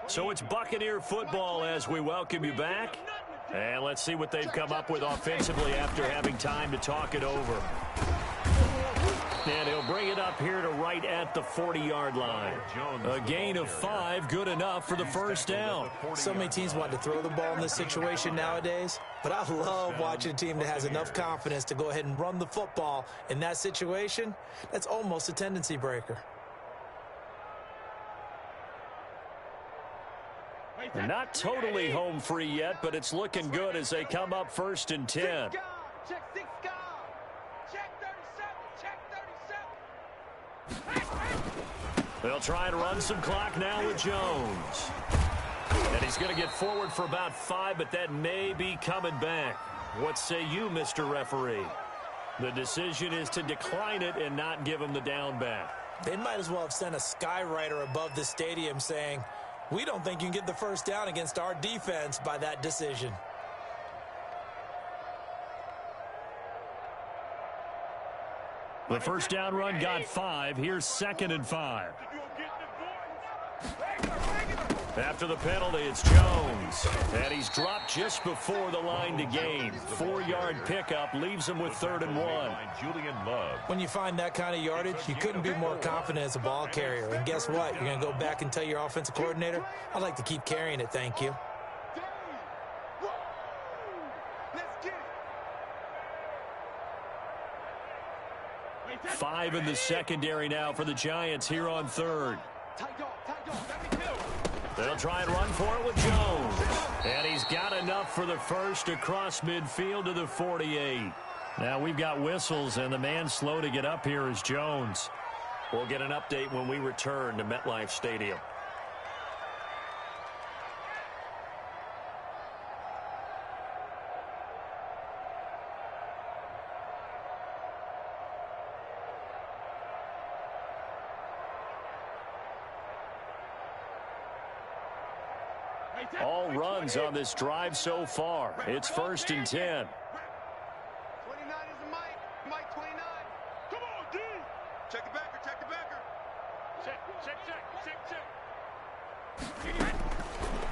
So it's Buccaneer football as we welcome you back. And let's see what they've come up with offensively after having time to talk it over. And he'll bring it up here to right at the 40-yard line. A gain of 5, good enough for the first down. So many teams want to throw the ball in this situation nowadays, but I love watching a team that has enough confidence to go ahead and run the football in that situation. That's almost a tendency breaker. Not totally home free yet, but it's looking good as they come up 1st and 10. Check 6 guard. Check 37. Check 37. They'll try and run some clock now with Jones. And he's going to get forward for about 5, but that may be coming back. What say you, Mr. Referee? The decision is to decline it and not give him the down back. They might as well have sent a skywriter above the stadium saying, "We don't think you can get the first down against our defense by that decision." The first down run got 5. Here's 2nd and 5. After the penalty, it's Jones. And he's dropped just before the line to gain. 4-yard pickup leaves him with 3rd and 1. Julian Love. When you find that kind of yardage, you couldn't be more confident as a ball carrier. And guess what? You're going to go back and tell your offensive coordinator, "I'd like to keep carrying it, thank you." Let's get it. 5 in the secondary now for the Giants here on 3rd. Tight dog. Let me kill. They'll try and run for it with Jones. And he's got enough for the first across midfield to the 48. Now we've got whistles, and the man slow to get up here is Jones. We'll get an update when we return to MetLife Stadium. All runs on this drive so far. It's 1st and 10. 29 is the Mike. Mike 29. Come on, D. Check the backer. Check.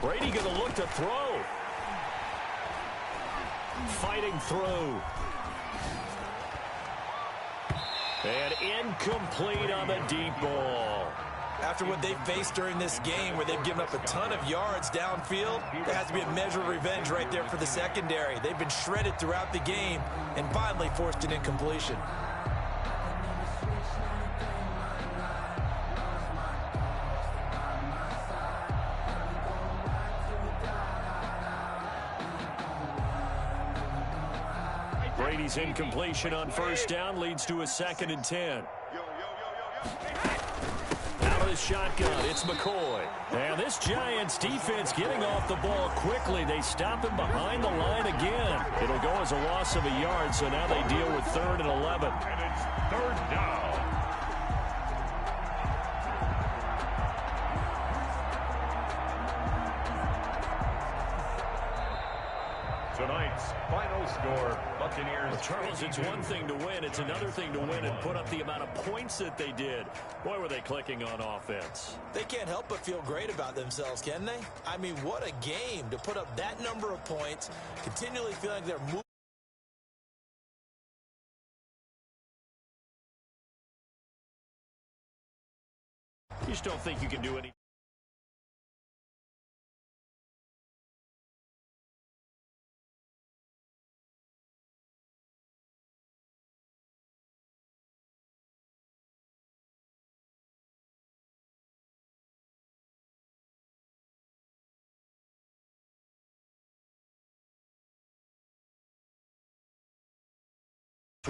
Brady going to look to throw. Fighting through. And incomplete on the deep ball. After what they faced during this game where they've given up a ton of yards downfield, there has to be a measure of revenge right there for the secondary. They've been shredded throughout the game and finally forced an incompletion. Brady's incompletion on 1st down leads to a 2nd and 10. Shotgun, it's McCoy. And this Giants defense getting off the ball quickly. They stop him behind the line again. It'll go as a loss of a yard, so now they deal with 3rd and 11. And it's 3rd down. Tonight's final score, Buccaneers. Well, Charles, it's one thing to win. It's another thing to win and put up the amount of points that they did. Boy, were they clicking on offense. They can't help but feel great about themselves, can they? I mean, what a game to put up that number of points, continually feeling like they're moving. You just don't think you can do any.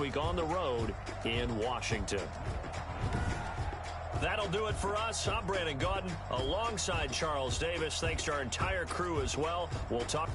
week on the road in Washington. That'll do it for us. I'm Brandon Gaudin alongside Charles Davis. Thanks to our entire crew as well. We'll talk.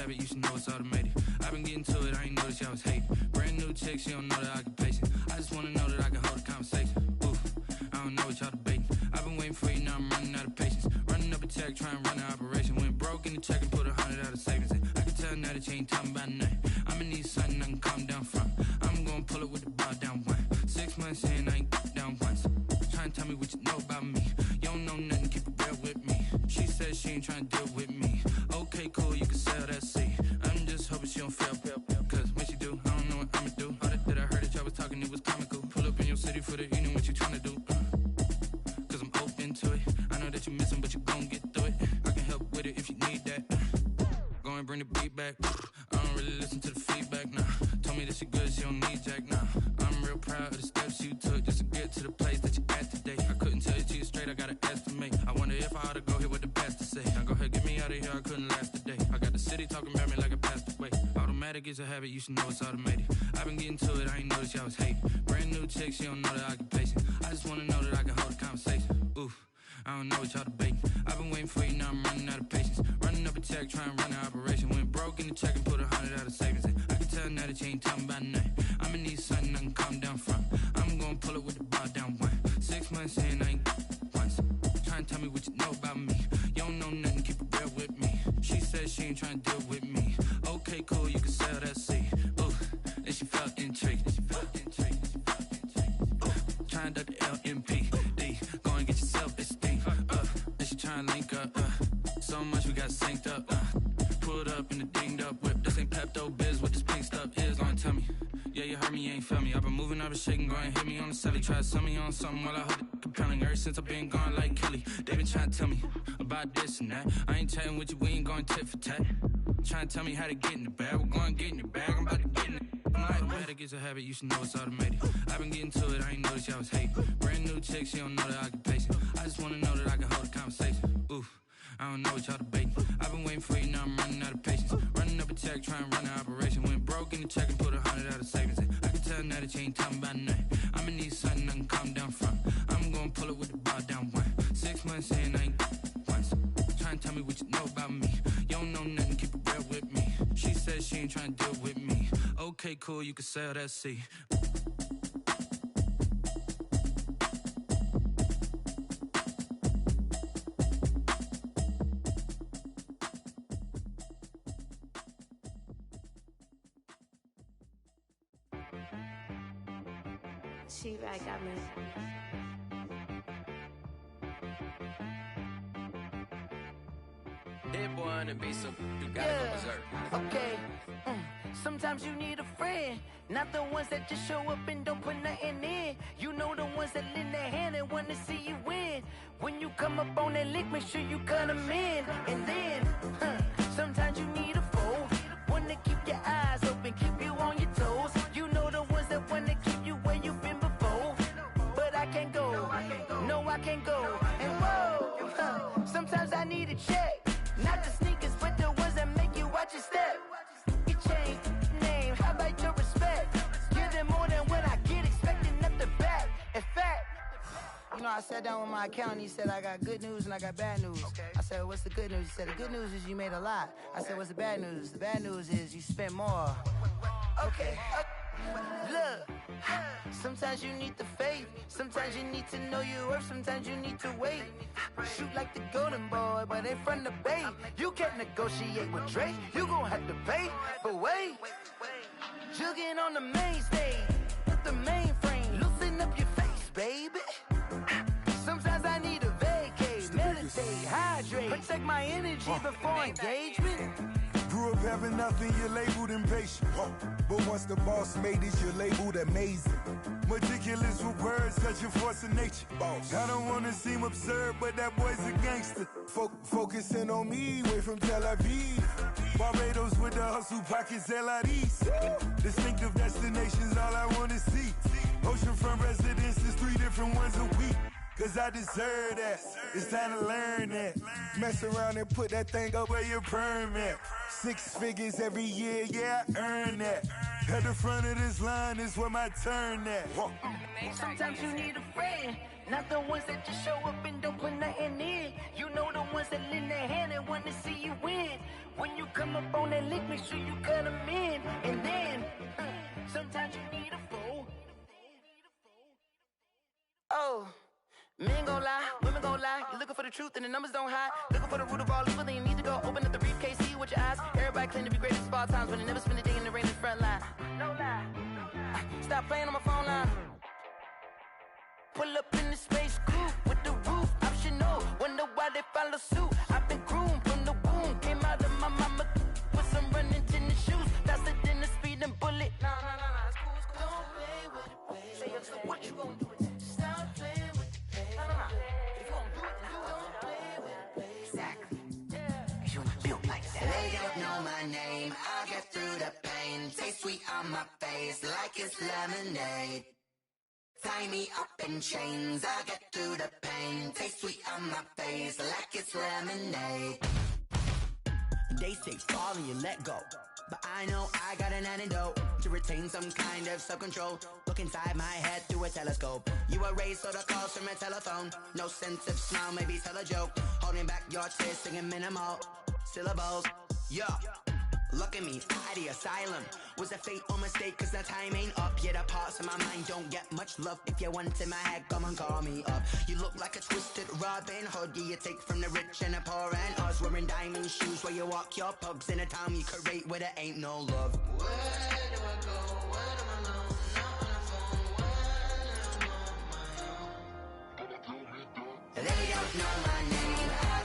You should know it's automated. I've been getting to it, I ain't noticed y'all was hating. Brand new chick, she don't know the occupation. I just wanna know that I can hold a conversation. Oof, I don't know what y'all debating. I've been waiting for you, now I'm running out of patience. Running up a check, trying to run an operation. Went broke in the check and put 100 out of savings in. I can tell now that you ain't talking about nothing. I'ma need something I can calm down from. I'm gonna pull it with the bar down one. 6 months in, I ain't down once. Trying to tell me what you know about me. You don't know nothing, keep it real with me. She said she ain't trying to deal with me. Okay, cool, you can sell that seat. I'm just hoping she don't fail. Cause when she do, I don't know what I'ma do. All that I heard that y'all was talking, it was comical. Pull up in your city for the evening, what you trying to do? Cause I'm open to it. I know that you missing, but you gon' get through it. I can help with it if you need that. Go and bring the beat back. I don't really listen to the feedback, nah. Told me that she good, she don't need jack, nah. I'm real proud of the steps you took just to get to the place that you at today. I couldn't tell you to you straight, I gotta estimate. I wonder if I ought to go here with the best to say. Now go ahead, get me out of here, I couldn't last a day. I got the city talking about me like I passed away. Automatic is a habit, you should know it's automated. I've been getting to it, I ain't noticed y'all was hating. Brand new chick, she don't know the occupation. I just wanna know that I can hold a conversation. Oof, I don't know what y'all debating. I've been waiting for you, now I'm running out of patience. Running up a check, trying to run an operation. Went broke in the check and put 100 out of savings in. I can tell now that you ain't talking about nothing. I'ma need something I can calm down from. I'm gonna pull it with the bar down one. 6 months in, I ain't once. Trying to tell me what you know about me. You don't know nothing, keep it real with me. She said she ain't trying to deal with me. Okay, cool, you can sell that try and link up. So much we got synced up. Pulled up in the dinged up whip. This ain't Pepto Biz, what this pink stuff is. Gonna tell me. Yeah, you heard me, you ain't felt me. I've been moving, I've been shaking, go and hit me on the celly. Try to sell me on something while I hold it compelling. Ever since I've been gone like Kelly, they been trying to tell me about this and that. I ain't chatting with you, we ain't going tit for tat. Trying to tell me how to get in the bag. We're going to get in the bag, I'm about to get in it. I'm like, the way that gets a habit, you should know it's automated. I've been getting to it, I ain't noticed y'all was hating. Brand new chick, she don't know that I can pace it. I just wanna know that I can hold a conversation. Oof. I don't know what y'all debating. I've been waiting for you, now I'm running out of patience. Running up a check, trying to run an operation. Went broke in the check and put 100 out of savings in. I can tell now that you ain't talking about nothing. I'ma need something I can calm down from. I'm gonna pull it with the bar down one. 6 months saying I ain't once. Trying to tell me what you know about me. You don't know nothing, keep it real with me. She said she ain't trying to deal with me. Okay, cool, you can sell that C. She right, got me. Hit boy on the beat, so you gotta go berserk. Okay. Sometimes you need a friend, not the ones that just show up and don't put nothing in. You know the ones that lend their hand and want to see you win. When you come up on that lick, make sure you cut them in. And then, sometimes you need a foe, one to keep your eyes open, keep you on your toes. You know the ones that want to keep you where you've been before. But I can't go, no I can't go. And whoa, sometimes I need a check. Not the sneakers, but the ones that make you watch your step. You change name, how about your respect? Give them more than what I get, expecting nothing back. In fact, you know, I sat down with my accountant, he said, I got good news and I got bad news. I said, what's the good news? He said, the good news is you made a lot. I said, what's the bad news? The bad news is you spent more. Okay. Look, sometimes you need the faith, sometimes you need to know your worth, sometimes you need to wait. Shoot like the golden boy, but in front of the bay. You can't negotiate with Drake, you gon' have to pay. But wait, jugging on the main stage, with the mainframe, loosen up your face, baby. Sometimes I need a vacate, meditate, hydrate, protect my energy before engagement. Grew up having nothing, you're labeled impatient. But once the boss made it, you're labeled amazing. Meticulous with words, such a force of nature. I don't wanna seem absurd, but that boy's a gangster. Focusing on me, way from Tel Aviv. Barbados with the hustle pockets, LIDs. Distinctive destinations, all I wanna see. Oceanfront residences, 3 different ones a week. Cause I deserve that, it's time to learn that. Mess around and put that thing up where your permit. 6 figures every year, yeah, I earn that. At the front of this line is where my turn at. Sometimes you need a friend, not the ones that just show up and don't put nothing in. You know the ones that lend their hand and want to see you win. When you come up on that lick, make sure you cut them in. And then, sometimes you need a foe. Oh. Men gon' lie, women gon' lie. You're looking for the truth and the numbers don't hide. Looking for the root of all evil, then you need to go open up the briefcase, see with your eyes. Everybody claim to be greatest of all times, but they never spend a day in the rain in the front line. No lie. Stop playing on my phone line. Pull up in the space coupe with the roof optional. Wonder why they follow suit. I've been groomed from the womb. Came out of my mama with some running tennis shoes. Faster than the speeding bullet. No, it's cool, it's cool. Don't play with it, baby. What you gonna do? Stop playing. They don't know my name, I'll get through the pain. Taste sweet on my face like it's lemonade. Tie me up in chains, I'll get through the pain. Taste sweet on my face like it's lemonade. They say fall and you let go, but I know I got an antidote to retain some kind of self-control. Look inside my head through a telescope. You erase all the calls from a telephone. No sense of smile, maybe tell a joke. Holding back your tears, singing minimal syllables. Yeah, look at me, out the asylum. Was a fate or mistake, cause the time ain't up. Yeah, the parts of my mind don't get much love. If you want in my head, come and call me up. You look like a twisted Robin Hood. Yeah, you take from the rich and the poor and us. Wearing diamond shoes where you walk your pugs in a town you create where there ain't no love. Where do I go? Where do I know? Not on the phone, when I'm on my own. They don't know my name.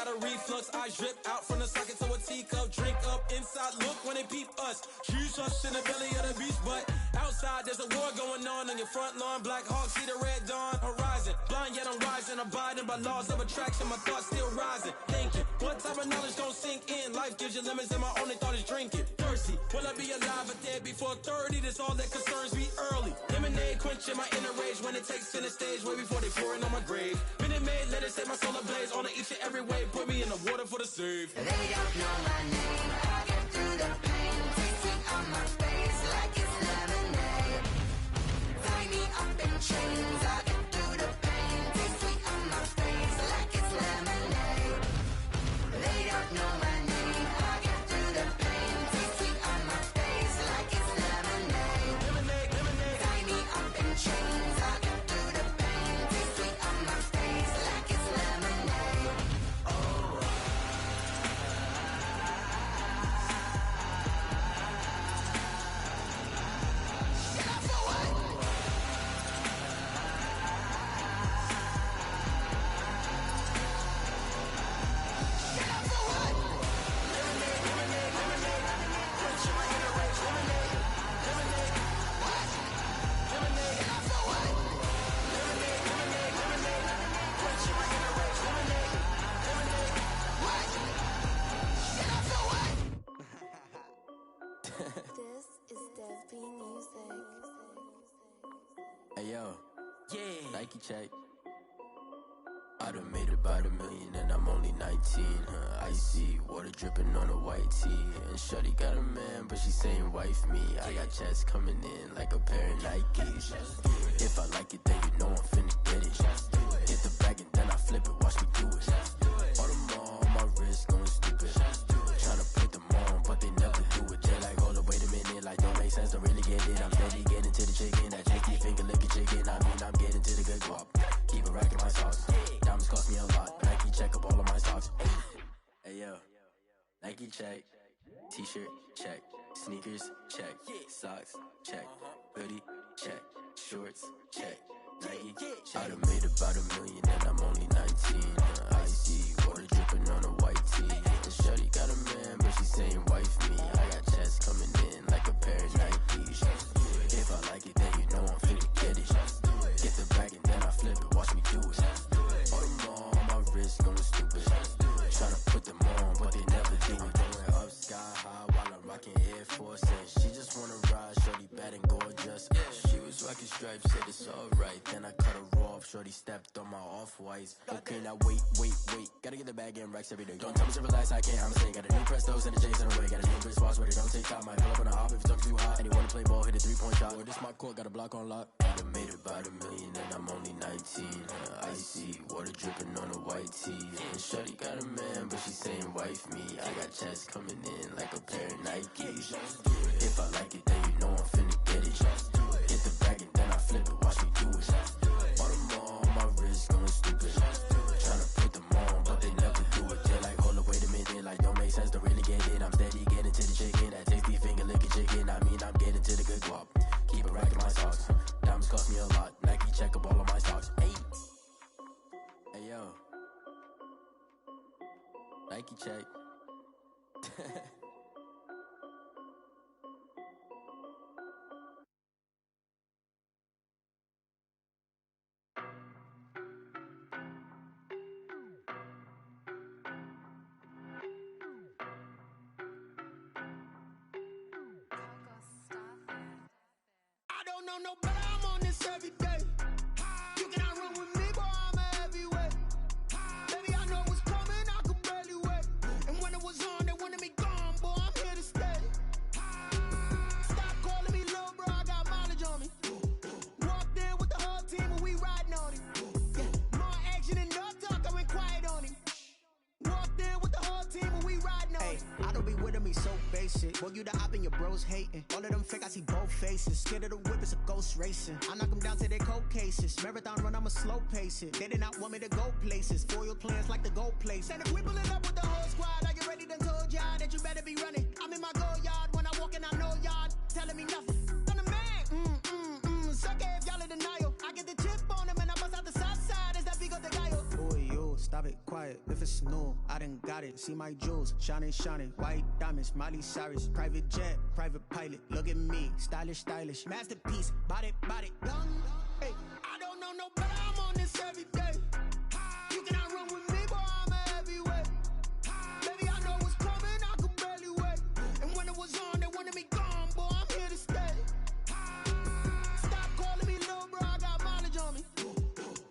got a reflux. Eyes drip out from the socket to a teacup. Drink up inside, look when they peep us. Choose us in the belly of the beast, but outside there's a war going on your front lawn. Black Hawk, see the red dawn horizon. Blind yet I'm rising, abiding by laws of attraction. My thoughts still rising. Thinking, what type of knowledge don't sink in? Life gives you lemons and my only thought is drinking. Thirsty, will I be alive or dead before 30? That's all that concerns me early. Lemonade quenching my inner rage when it takes center stage way before they pour it on my grave. Minute Maid, let it set my soul ablaze on each and every way. Put me in the water for the save. They don't know my name. I get through the pain. Taste sweet on my face like it's lemonade. Tie me up in chains. I get through the pain. Taste sweet on my face like it's lemonade. They don't know my name. I get through the pain. Taste sweet on my face like it's lemonade. Lemonade. Tie me up in chains. I get through the pain. Taste sweet on my face like it's lemonade. Oh. This is Dev B Music. Hey yo, yeah, Nike check. I done made about $1 million and I'm only 19. Icy water dripping on a white tee. And shorty got a man, but she saying wife me. I got checks coming in like a pair of Nikes. If I like it, then you know I'm finna get it. Hit the bag and then I flip it, watch me do it. All them all on my wrist going stupid. Tryna put them on, but they never do it. They're like, hold up, wait a minute, like don't make sense, don't really get it. I'm steady getting to the chicken, that chicky finger licking chicken. I mean, I'm getting to the good guap. Keep it racking my socks. Diamonds cost me a lot. Nike check up all of my socks. Hey yo, Nike check. T-shirt check. Sneakers check. Socks check. Hoodie check. Shorts check. Nike check. I done made about $1 million and I'm only 19. Icy water dripping on a white tee. And shorty got a man, but she saying wife me. I got checks coming in like a pair of Nikes. If I like it, then you know I'm finna get it. Get the bag and then I flip it, watch me do it. All them all on my wrist going stupid. Tryna put them on, but they never do it. Going up sky high while I'm rocking Air Force. And she just wanna ride, shorty bad and gorgeous. She was rocking stripes, said it's alright. Then I cut her off, shorty stepped on my off-whites. Okay, now wait. Gotta get the bag and racks every day. Don't tell me to relax, I can't, I'm saying. Got a new Prestos and a J's in the way. Got a new wristwatch, but it don't take time. Might pull up on a hop if it's talking too hot. And you wanna play ball, hit a 3-point shot. Well, this my court, got a block on lock. I done made about $1 million and I'm only 19. Icy water dripping on a white tee. And shorty got a man, but she saying wife me. I got checks coming in like a pair of Nikes. If I like it, then you know I'm finna get it. Hit the bag and then I flip it, watch me do it. All them all on my wrist going stupid. Tryna put them on, but they never do it. They're like, hold up, wait a minute, like don't make sense, don't really get it. I'm steady getting to the chicken, that tasty finger licking chicken. I mean, I'm getting to the good guap. Keep it racking my socks. Diamonds cost me a lot. Nike check up all of my stocks. Hey yo, Nike check. I don't know no better, I'm on this every day. You cannot run with me, boy, I'm a heavyweight. Baby, I know what's coming, I could barely wait. And when it was on, they wanted me gone, boy, I'm here to stay. Stop calling me little bro, I got mileage on me. Walked in with the whole team and we riding on him. Yeah, more action and no talk, I went quiet on him. Walked in with the whole team and we riding on him. I don't be with him, he's so basic. Boy, you the op and your bros hating. All of them fake, I see both faces. Scared of the whip, it's a ghost racing. I knock them down to their cold cases. Marathon run, I'ma slow pace it. They did not want me to go places. Foil plans like the gold place. And if we pulling up with the whole squad, I get ready to told y'all that you better be running. I'm in my go yard when I walk in, I know y'all telling me nothing. I'm the man, suck it if y'all in denial. I get the chip on him and I bust out the south side as that big of the guy. Boy, yo, stop it, quiet. quiet if it's new. I done got it. See my jewels, shining, shining. White diamonds, Miley Cyrus. Private jet, private pilot. Look at me, stylish, stylish. Masterpiece, body, body. Young, hey, I don't know no better. I'm on this every day. You cannot run with me, boy. I'm a heavyweight. Baby, I know what's coming. I could barely wait. And when it was on, they wanted me gone, boy. I'm here to stay. Stop calling me little bro. I got mileage on me.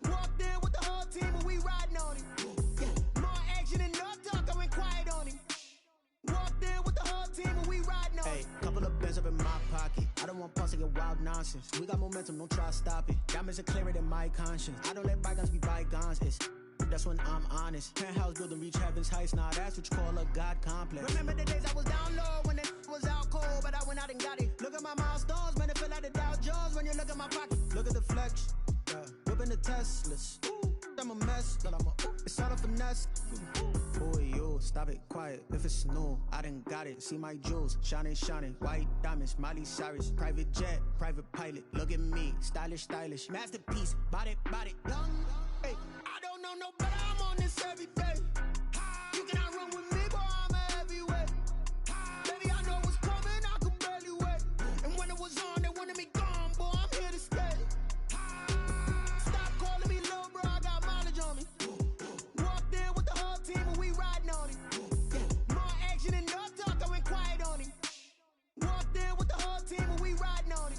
Walked in with the whole team, and we riding on him. Yeah, more action than no talk. I went quiet on him. Walked in with the whole team, and we riding on him. Hey, couple of bands up in my pocket. I don't want pause to get wild nonsense. We got momentum, don't try to stop it. Diamonds are clearer than my conscience. I don't let bygones be bygones. That's when I'm honest. Penthouse building, reach heaven's heights. Now that's what you call a God complex. Remember the days I was down low when it was out cold, but I went out and got it. Look at my milestones, man, it feel like the Dow Jones when you look at my pocket. Look at the flex, yeah. Whipping the Teslas. I'm a mess, but I'm a it's all a finesse. Boy, you stop it, quiet if it's new. I done got it. See my jewels, shining, shining. White diamonds, Miley Cyrus. Private jet, private pilot. Look at me, stylish, stylish. Masterpiece, body, body. Young, hey, I don't know no better. I'm on this every day. You cannot run with me, boy. I'm a heavyweight. Baby, I know what's coming. I could barely wait. And when it was on, they wanted me gone, boy. I'm here to stay. Stop calling me little bro. I got mileage on me. Walked in with the whole team, and we riding on him. Yeah, more action than no talk. I went quiet on him. Walked in with the whole team, and we riding on him.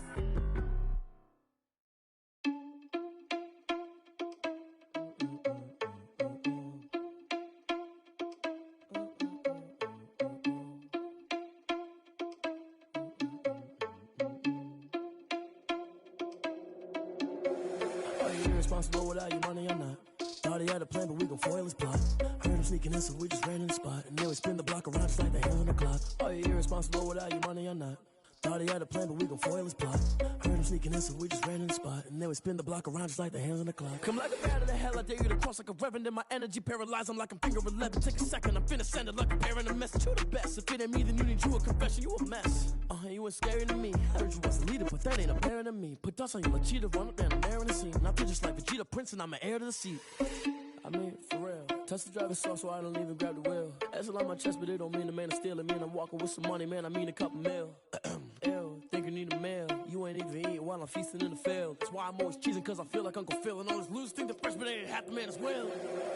Irresponsible without your money, I'm not. Thought he had a plan, but we gon' foil his plot. Heard him sneaking in, so we just ran in the spot. And then we spin the block around just like the hands on the clock. Are you irresponsible without your money, I'm not. Thought he had a plan, but we gon' foil his plot. Heard him sneaking in, so we just ran in the spot. And then we spin the block around just like the hands on the clock. Come like a bat of the hell, I dare you to cross like a reverend. In my energy paralyzed, I'm like I'm finger 11. Take a second, I'm finna send it like a parent a message. You the best, if it ain't me, then you need you a confession. You a mess. You ain't scary to me. Heard you was a leader, but that ain't apparent to me. Put dust on you like cheetah, run up down the air in the scene. I feel just like Vegeta Prince, and I'm an heir to the seat. I mean, for real. Touch the driver's soft, so I don't even grab the wheel. That's a lot on my chest, but it don't mean the man is stealing. Man, I'm walking with some money, man, I mean a couple mil. Ew, think you need a meal. You ain't even eating while I'm feasting in the field. That's why I'm always cheesing, cause I feel like Uncle Phil. And all those losers think the freshman ain't half the man as well.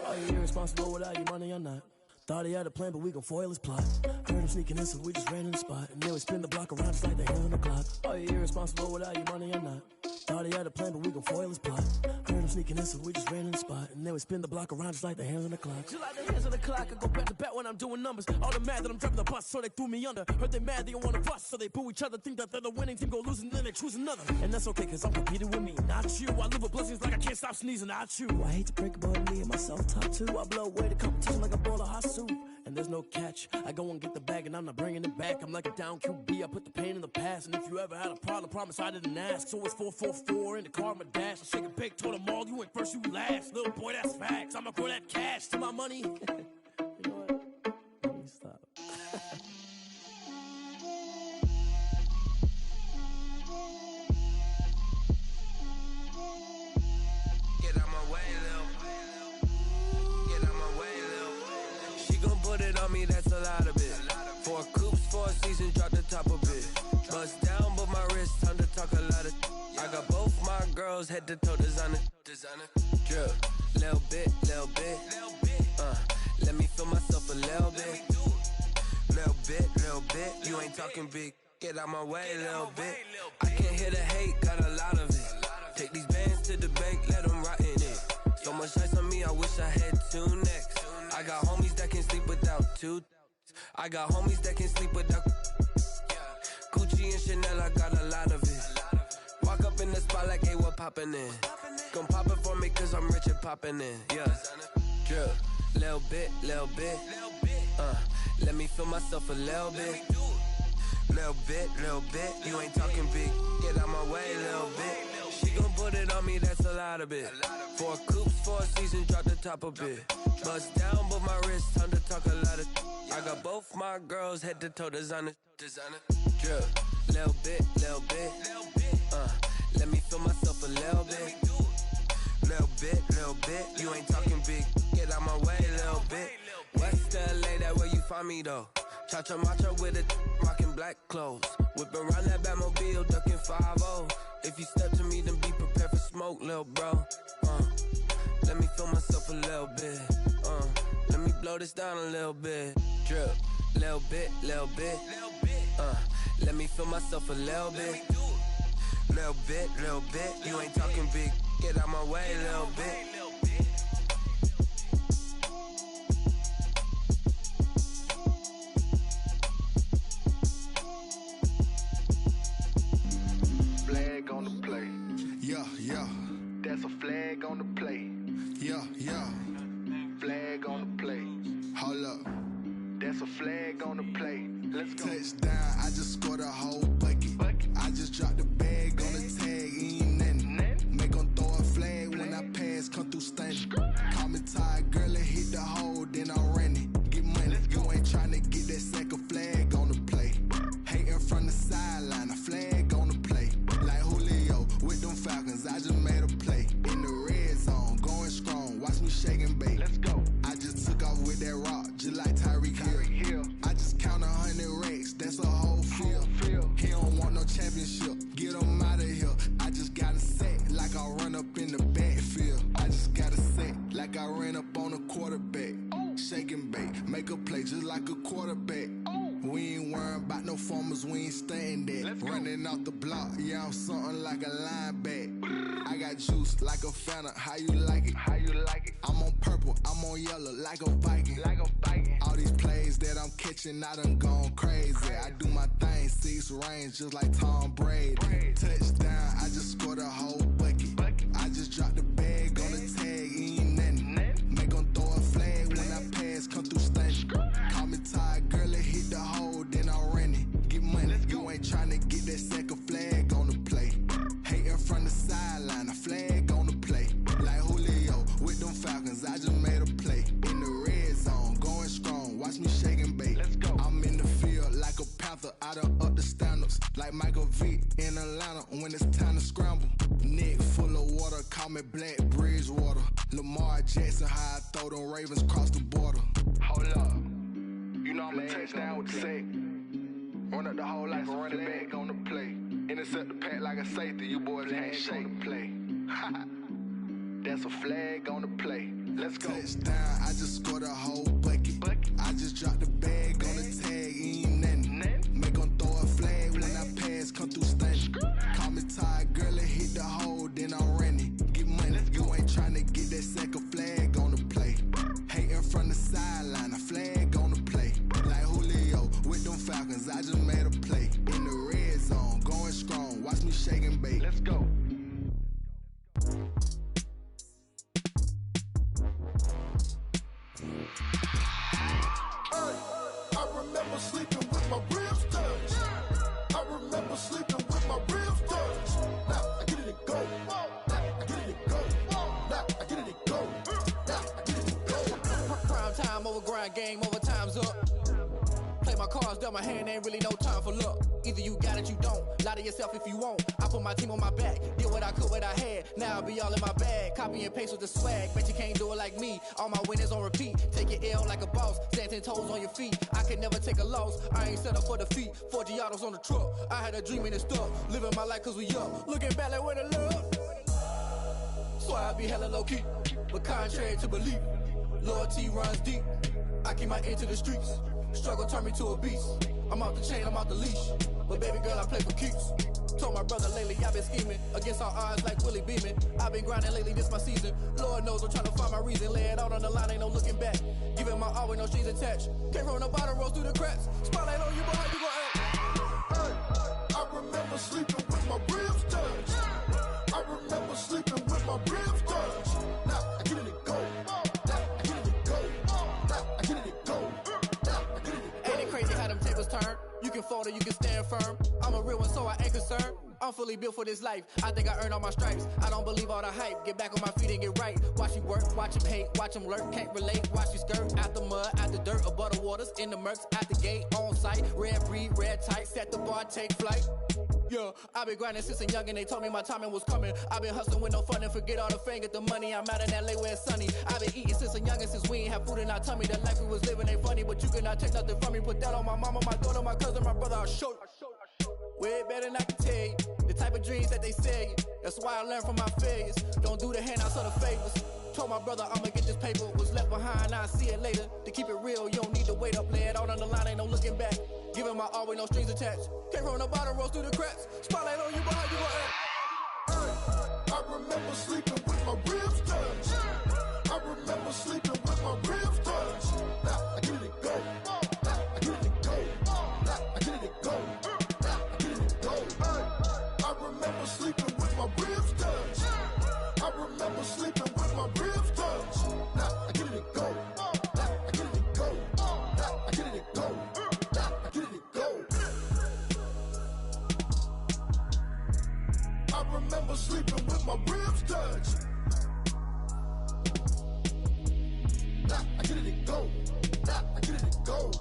Are you irresponsible without your money, I'm not. Thought he had a plan, but we gon' foil his plot. Heard him sneaking in, so we just ran in the spot. And then we spin the block around just like the hands on the clock. Are you irresponsible without your money, I'm not. Thought he had a plan, but we gon' foil his plot. Heard him sneaking in, so we just ran in the spot. And then we spin the block around just like the hands on the clock. Just like the hands on the clock, I go back to back when I'm doing numbers. All the mad that I'm driving the bus, so they threw me under. Heard they mad, they don't wanna bust, so they boo each other. Think that they're the winning team, go losing, then they choose another. And that's okay, cause I'm competing with me, not you. I live with blessings like I can't stop sneezing, not you. I hate to break about me and my self-talk too. I blow away the competition like a bowl of hot soup. And there's no catch. I go and get the bag and I'm not bringing it back. I'm like a down QB, I put the pain in the past. And if you ever had a problem, promise I didn't ask. So it's 444 in the car, my dash. I shake a big, told them all, you went first, you last. Little boy, that's facts. I'ma grow that cash to my money. You know what? Let me stop. Get out my way, Lil. Get out my way, Lil. She gon' put it on me, that's a lot of it. 4 coops, 4 seasons, drop the top of it. Bust down, but my wrist, time to talk a lot of. I got both my girls head to toe designer. Drip, little bit, little bit. Let me feel myself a little bit. Little bit. You ain't talking big. Get out my way, little bit. I can't hear the hate, got a lot of it. Take these bands to the bank, let them rot in it. So much ice on me, I wish I had 2 necks. I got homies that can sleep without 2. I got homies that can sleep without Gucci and Chanel, I got a lot of it. Walk up in the spot like, hey, what poppin' in? Gon' pop it for me cause I'm rich and poppin' in. Yeah, drip, little bit. Let me feel myself a little bit. Little bit. You ain't talking big. Get out my way, little bit. She gon' put it on me, that's a lot of it. 4 coops, 4 seasons, drop the top of it. Bust down, but my wrist, time to talk a lot of. I got both my girls head to toe designer. Drip, little bit. Let me feel myself a little bit. little bit. You ain't talking big, get out my way, little bit. West LA, that where you find me though. Cha-cha macha with a rockin' black clothes. Whippin' around that Batmobile, ducking 5-0. If you step to me, then be prepared for smoke, little bro. Let me feel myself a little bit. Let me blow this down a little bit. Drip, little bit. Let me feel myself a little bit. Little bit. You ain't talking big, get out my way, little bit. Flag on the play. Yeah. That's a flag on the play. Yeah. Flag on the play. Hold up. That's a flag on the play. Let's go. Touchdown, I just scored a whole bucket. I just dropped the bag on the tag, ain't nothing. Make 'em throw a flag when I pass, come through stunning. Call me tired, girl, and hit the hole, then I'm running. Get money, you ain't tryna get that second flag on the play. Hating from the sideline, a flag on the play. Like Julio with them Falcons, I just made a play. In the red zone, going strong, watch me shake and bake. Let's go. I just took off with that rock, just like Tyreek Hill. I just count 100 racks, that's a whole field. He don't want no championship, get him out of here. I just got a set, like I run up in the backfield. I just got a set, like I ran up on a quarterback. Shake and bake, make a play just like a quarterback. We ain't worrying about no formers, we ain't staying there. Running off the block, yeah, I'm something like a linebacker. I got juice like a Fanta, how you like it? I'm on purple, I'm on yellow, like a Viking. All these plays that I'm catching, I done gone crazy. I do my thing, 6 range, just like Tom Brady. Touchdown, I just scored a whole bucket. I just dropped the bag on the tag, ain't nothing. Make 'em throw a flag when I pass, come through stunning. Call me tired, girl, and hit the hole, then I'm running. Get money, you ain't tryna get that second flag on the play. Hating from the sideline, a flag on the play. Like Julio with them Falcons, I just made a play. In the red zone, going strong, watch me shake and bake. Let's go. I'm in the field like a Panther, I done up the standards. Like Michael Vick in Atlanta when it's time to scramble. Neck full of water, call me Black Bridgewater. Lamar Jackson, how I throw them Ravens cross the border. Hold up. You know I'm a touchdown with the sack. Run up the whole like a running back on the play. Intercept the pack like a safety, you boys ain't shake the play. That's a flag on the play. Let's go. Touchdown, I just scored a whole bucket. I just dropped the bag on the tag, ain't nothing. Make 'em throw a flag when I pass, come through stunning. Call me tired, girl, and hit the hole, then I'm running. Get money, you ain't tryna get that second flag on the play. Hating from the sideline, a flag on the play. Like Julio with them Falcons, I just made a play. In the red zone, going strong, watch me shake and bake. Let's go. I remember sleeping with my ribs touched. I remember sleeping with my ribs touched. Now I get it and go. Now I get it and go. Now I get it and go. Now I get it and go. Prime time over grind game, over time's up. Play my cards, dealt my hand, ain't really no time for luck. Either you got it, you don't. Lie to yourself if you won't. I put my team on my back, did what I could, what I had. Now I'll be all in my bag. Copy and paste with the swag. Bet you can't do it like me. All my winners on repeat. Take your L like a boss. Stand 10 toes on your feet. I can never take a loss. I ain't set up for defeat. 4 Giottos on the truck. I had a dream and it's stuck. Living my life cause we up. Looking back like where the love. So I be hella low key. But contrary to belief, loyalty runs deep. I keep my ear to the streets. Struggle turned me to a beast. I'm off the chain, I'm off the leash. But baby girl, I play for keeps. Told my brother lately, I've been scheming against all odds like Willie Beeman. I've been grinding lately, this my season. Lord knows I'm trying to find my reason. Lay it out on the line, ain't no looking back. Giving my all with no strings attached. Came from the bottom, rose through the cracks. Spotlight on you, but how you gon' act? Hey, I remember sleeping with my ribs touched. I remember sleeping with my ribs touched. Now I get it and go. Now I get it and go. Now I get it and go. Now I get it and go. Ain't it crazy how them tables turn? You can fold or you can stand firm. I'm a real one, so I ain't concerned. I'm fully built for this life. I think I earned all my stripes. I don't believe all the hype. Get back on my feet and get right. Watch you work, watch him hate, watch him lurk. Can't relate, watch you skirt. Out the mud, out the dirt, above the waters, in the murks, out the gate, on site. Red breed, red tight, set the bar, take flight. Yeah, I been grinding since a young and they told me my timing was coming. I been hustling with no fun and forget all the fame, get the money. I'm out in LA where it's sunny. I been eating since a young and since we ain't have food in our tummy. The life we was living ain't funny, but you cannot take nothing from me. Put that on my mama, my daughter, my cousin, my brother, I'll show you. Way better than I can tell you. The type of dreams that they sell you. That's why I learned from my failures. Don't do the handouts or the favors. Told my brother I'ma get this paper. Was left behind, I'll see it later. To keep it real, you don't need to wait up. Lay it out on the line, ain't no looking back. Giving my all with no strings attached. Came from the bottom, rose through the cracks. Spotlight on you, but how you gon' act? I remember sleeping with my ribs touched. I remember sleeping with my ribs touched. Now I get it go. Now I get it go. Now I get it go. Now I get it go. I remember sleeping with my ribs touched. I remember sleeping with my ribs touched. Now I get it go. Now I get it go. Now I get it go. Now I get it go. I remember sleeping with my ribs touched. Now I get it go. Now I get it go.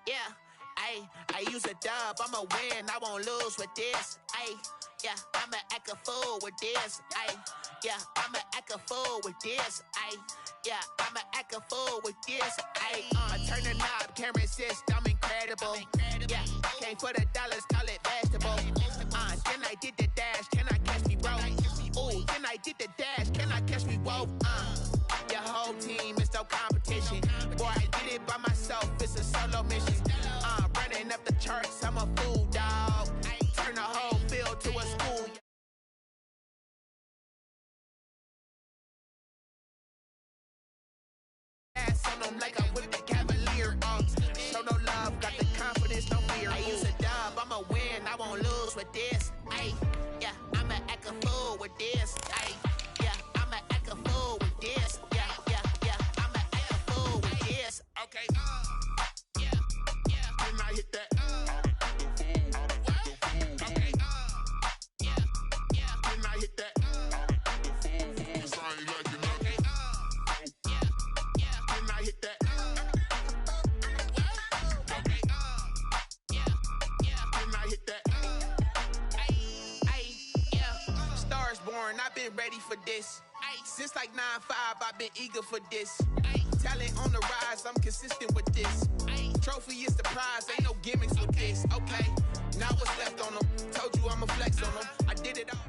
Yeah, I use a dub, I'ma win, I won't lose with this. Yeah, I'ma act a fool with this. Yeah, I'ma act a fool with this. Yeah, I'ma act a fool with this. I turn the knob, camera assist, I'm incredible. Yeah, came for the dollars, call it vegetable. Then I did the dash, can I catch me, bro? Ooh, then I did the dash, can I catch me, whoa? Your whole team is no competition. Boy, I did it by myself, it's a solo mission. Running up the charts, I'm a fool, dog. Turn the whole field to a school. Ass on them like I'm with the Cavalier. Show no love, got the confidence, no fear. I use a dub, I'ma win, I won't lose with this. Yeah, I'ma act a fool with this. Yeah, I'ma act a fool with this. Yeah, I'ma act a fool with this. Okay. Can I hit that? Okay. Can I hit that? Cause I ain't like it. Okay. Can I hit that? Okay. Can I hit that? Yeah. Stars born, I've been ready for this. Since like 9-5, I've been eager for this. Talent on the rise, I'm consistent with this. Trophy is the prize, ain't no gimmicks with this. Okay, now what's left on them? Told you I'ma flex on them. I did it all.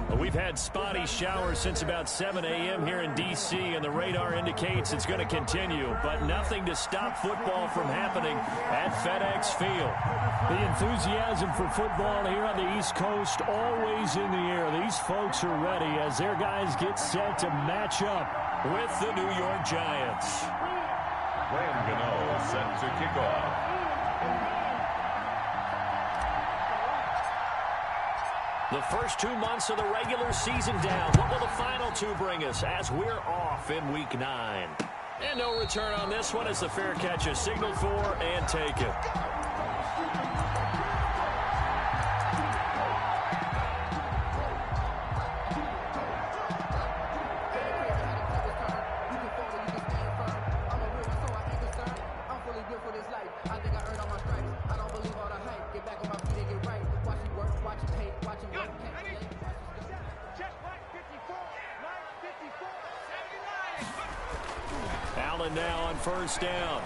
Well, we've had spotty showers since about 7 a.m. here in D.C., and the radar indicates it's going to continue, but nothing to stop football from happening at FedEx Field. The enthusiasm for football here on the East Coast always in the air. These folks are ready as their guys get set to match up with the New York Giants. Graham Gano set to kick off. The first 2 months of the regular season down. What will the final two bring us as we're off in Week 9? And no return on this one as the fair catch is signaled for and taken. Allen now on first down.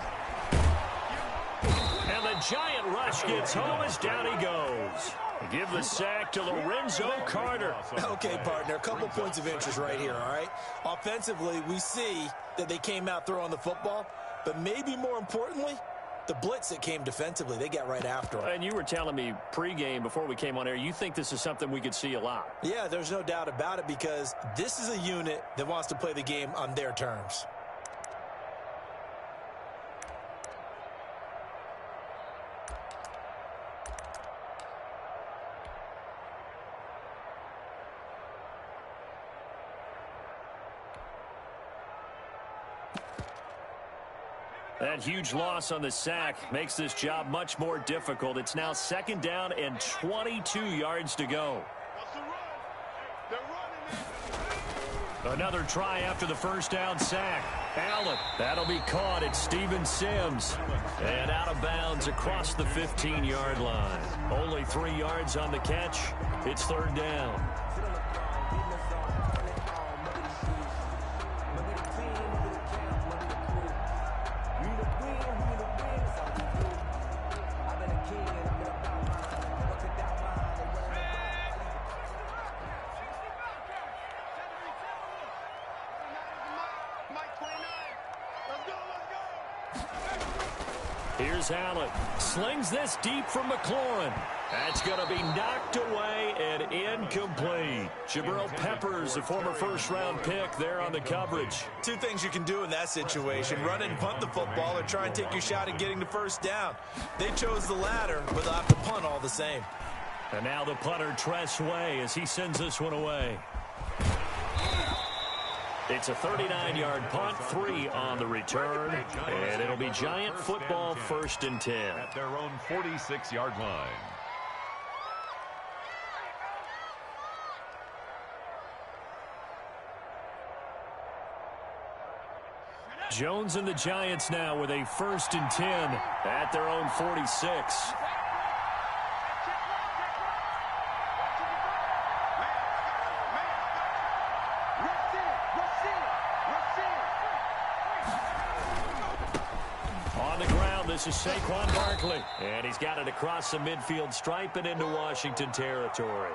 And the giant rush gets home as down he goes. Give the sack to Lorenzo Carter. Okay, partner, a couple points of interest right here, all right? Offensively, we see that they came out throwing the football, but maybe more importantly, the blitz that came defensively, they got right after him. And you were telling me pregame before we came on air, you think this is something we could see a lot. Yeah, there's no doubt about it because this is a unit that wants to play the game on their terms. That huge loss on the sack makes this job much more difficult. It's now 2nd down and 22 yards to go. Another try after the first down sack. Allen, that'll be caught at Steven Sims. And out of bounds across the 15-yard line. Only 3 yards on the catch. It's 3rd down. Here's Allen. Slings this deep from McLaurin. That's going to be knocked away and incomplete. Jabril Peppers, a former first-round pick, there on the coverage. 2 things you can do in that situation. Run and punt the football or try and take your shot at getting the first down. They chose the latter, but they'll have to punt all the same. And now the punter, Tress Way, as he sends this one away. It's a 39-yard punt, 3 on the return, and it'll be Giant football 1st and 10. At their own 46-yard line. Jones and the Giants now with a 1st and 10 at their own 46. This is Saquon Barkley, and he's got it across the midfield stripe and into Washington territory.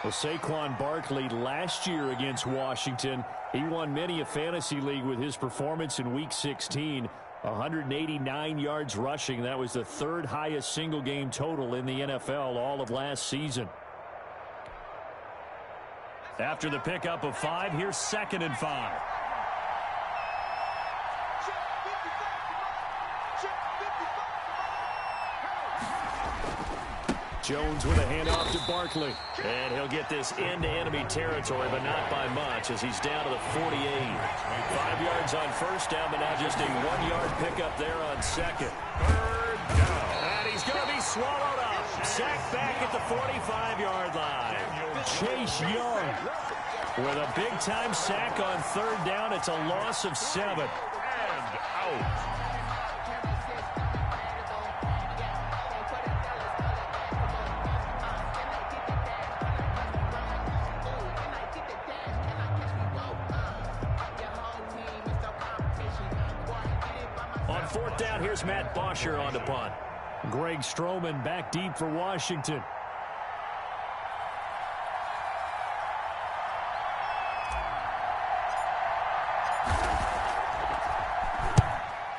Well, Saquon Barkley last year against Washington, he won many a fantasy league with his performance in Week 16. 189 yards rushing. That was the 3rd highest single-game total in the NFL all of last season. After the pickup of 5, here's 2nd and 5. Jones with a handoff to Barkley. And he'll get this into enemy territory, but not by much as he's down to the 48. 5 yards on first down, but now just a 1-yard pickup there on 2nd. 3rd down. And he's going to be swallowed up. Sacked back at the 45-yard line. Chase Young with a big-time sack on 3rd down. It's a loss of 7. And out. On 4th down, here's Matt Bosher on the punt. Greg Stroman back deep for Washington.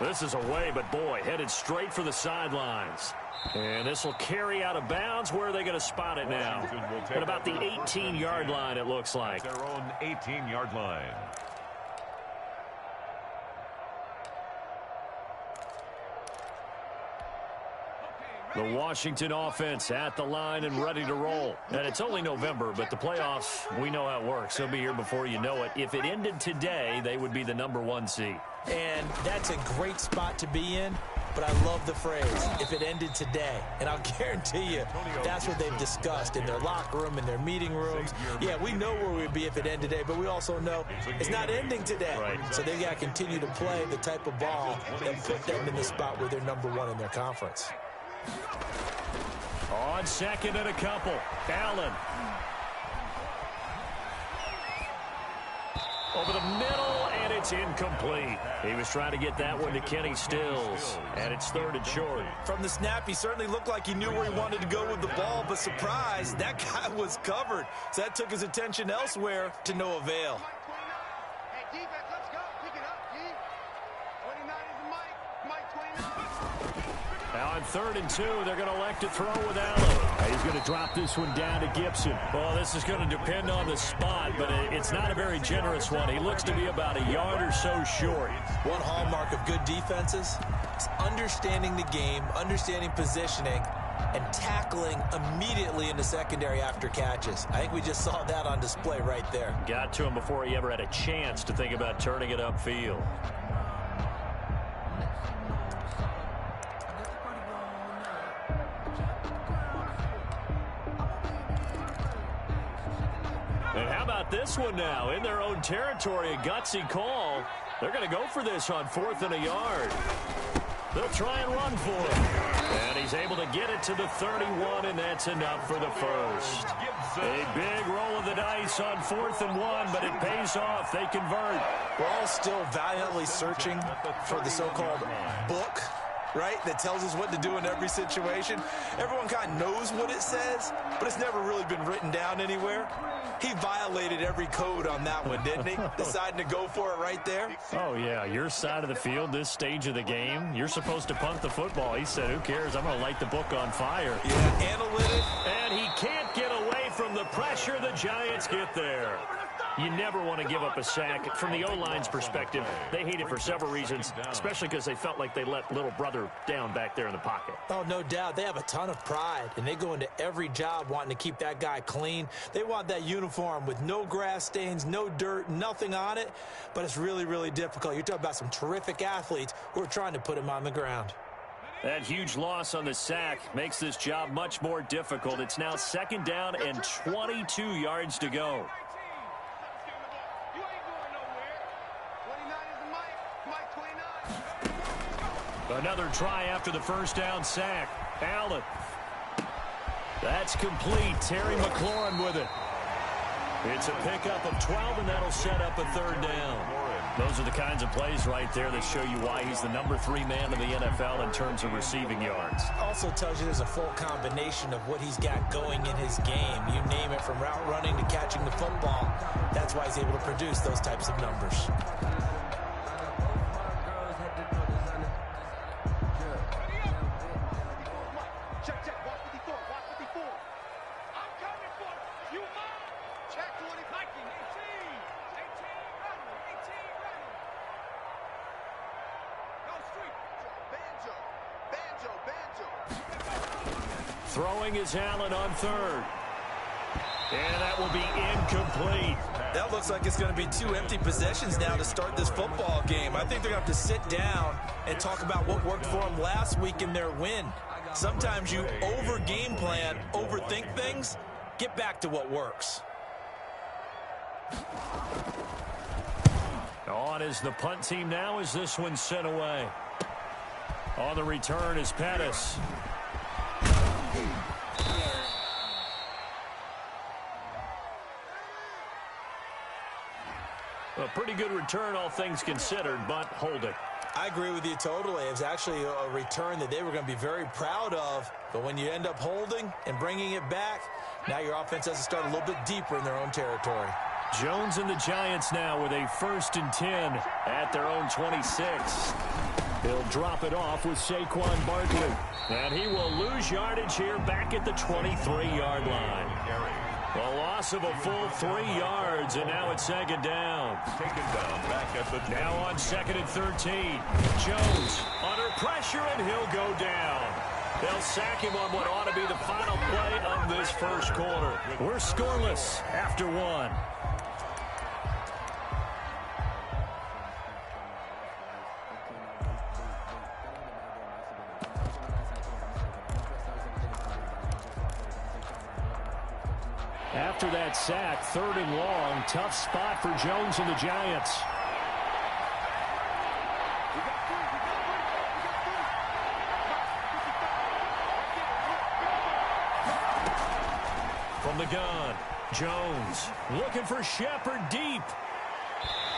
This is away, but boy, headed straight for the sidelines. And this will carry out of bounds. Where are they going to spot it now? At about the 18-yard line, it looks like. Their own 18-yard line. The Washington offense at the line and ready to roll. And it's only November, but the playoffs, we know how it works. They'll be here before you know it. If it ended today, they would be the #1 seed. And that's a great spot to be in, but I love the phrase, if it ended today. And I'll guarantee you, that's what they've discussed in their locker room, in their meeting rooms. Yeah, we know where we'd be if it ended today, but we also know it's not ending today. So they've got to continue to play the type of ball that put them in the spot where they're #1 in their conference. On 2nd and a couple, Allen. Over the middle, and it's incomplete. He was trying to get that one to Kenny Stills, and it's 3rd and short. From the snap, he certainly looked like he knew where he wanted to go with the ball, but surprise, that guy was covered. So that took his attention elsewhere to no avail. Hey, defense, let's go. Pick it up, G. 29 is Mike 29. Now on 3rd and 2, they're going to elect to throw with Allen. He's going to drop this one down to Gibson. Well, this is going to depend on the spot, but it's not a very generous one. He looks to be about a yard or so short. One hallmark of good defenses is understanding the game, understanding positioning, and tackling immediately in the secondary after catches. I think we just saw that on display right there. Got to him before he ever had a chance to think about turning it upfield. And how about this one now? In their own territory, a gutsy call. They're going to go for this on 4th and a yard. They'll try and run for it. And he's able to get it to the 31, and that's enough for the first. A big roll of the dice on 4th and 1, but it pays off. They convert. We're all still valiantly searching for the so-called book, right, that tells us what to do in every situation. Everyone kind of knows what it says, but it's never really been written down anywhere. He violated every code on that one, didn't he? Deciding to go for it right there. Oh, yeah, your side of the field, this stage of the game, you're supposed to punt the football. He said, who cares? I'm going to light the book on fire. Yeah, analytic. And he can't get away from the pressure. The Giants get there. You never want to give up a sack. From the O-line's perspective, they hate it for several reasons, especially because they felt like they let little brother down back there in the pocket. Oh, no doubt. They have a ton of pride, and they go into every job wanting to keep that guy clean. They want that uniform with no grass stains, no dirt, nothing on it, but it's really, really difficult. You're talking about some terrific athletes who are trying to put him on the ground. That huge loss on the sack makes this job much more difficult. It's now 2nd down and 22 yards to go. Another try after the first down sack. Allen. That's complete. Terry McLaurin with it. It's a pickup of 12, and that'll set up a 3rd down. Those are the kinds of plays right there that show you why he's the number 3 man in the NFL in terms of receiving yards. Also tells you there's a full combination of what he's got going in his game. You name it, from route running to catching the football. That's why he's able to produce those types of numbers. Throwing is Allen on 3rd. And that will be incomplete. That looks like it's going to be 2 empty possessions now to start this football game. I think they're going to have to sit down and talk about what worked for them last week in their win. Sometimes you over-game plan, overthink things. Get back to what works. On is the punt team now as this one's sent away. On the return is Pettis. A pretty good return, all things considered, but hold it. I agree with you totally. It was actually a return that they were going to be very proud of. But when you end up holding and bringing it back, now your offense has to start a little bit deeper in their own territory. Jones and the Giants now with a 1st and 10 at their own 26. He'll drop it off with Saquon Barkley. And he will lose yardage here back at the 23-yard line. A loss of a full 3 yards, and now it's 2nd down. Taken down back at the now on 2nd and 13. Jones under pressure, and he'll go down. They'll sack him on what ought to be the final play of this first quarter. We're scoreless after 1. After that sack, 3rd and long, tough spot for Jones and the Giants. From the gun, Jones looking for Shepard deep.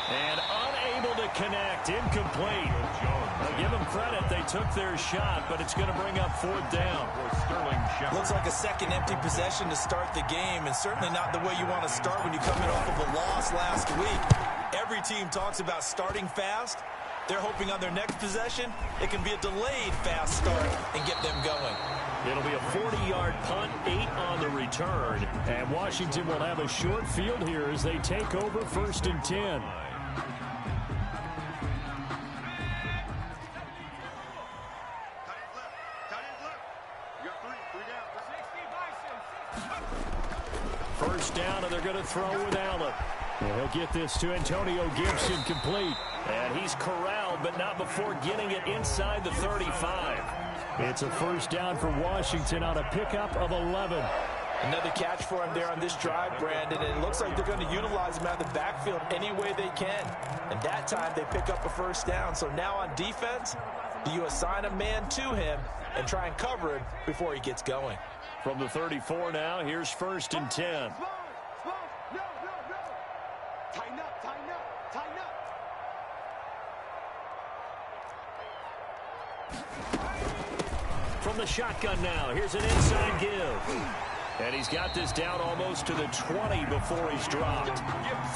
And unable to connect, incomplete. I'll give them credit, they took their shot, but it's going to bring up 4th down. Looks like a second empty possession to start the game, and certainly not the way you want to start when you come in off of a loss last week. Every team talks about starting fast. They're hoping on their next possession, it can be a delayed fast start and get them going. It'll be a 40-yard punt, 8 on the return. And Washington will have a short field here as they take over 1st and 10. First down, and they're going to throw with Allen. He'll get this to Antonio Gibson, complete. And he's corralled, but not before getting it inside the 35. It's a first down for Washington on a pickup of 11. Another catch for him there on this drive, Brandon, and it looks like they're going to utilize him out of the backfield any way they can. And that time they pick up a first down. So now on defense, do you assign a man to him and try and cover him before he gets going? From the 34 now, here's 1st and 10. Tighten up, tighten up, tighten up. From the shotgun now, here's an inside give. And he's got this down almost to the 20 before he's dropped.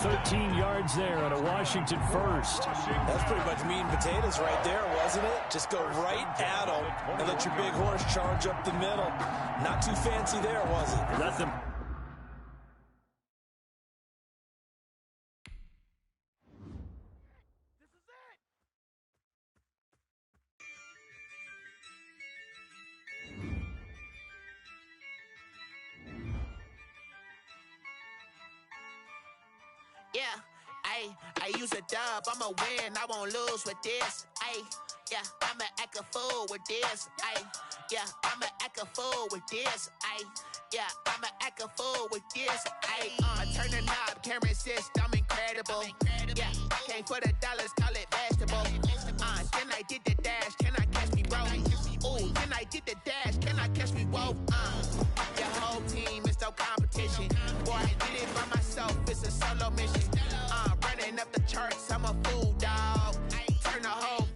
13 yards there on a Washington first. That's pretty much meat and potatoes right there, wasn't it? Just go right at him and let your big horse charge up the middle. Not too fancy there, was it? Let them... Yeah, I use a dub, I'ma win, I won't lose with this. Yeah, I'ma act a fool with this. Yeah, I'ma act a fool with this. Yeah, I'ma act a fool with this. Turn the knob, camera assist, I'm incredible. Yeah, came for the dollars, call it vegetable. Then I did the dash, can I catch me, bro? Ooh, then I did the dash, can I catch me, whoa? Your whole team is no competition. Boy, I did it by myself, it's a solo mission. Running up the charts, I'm a fool, dog. Turn the whole...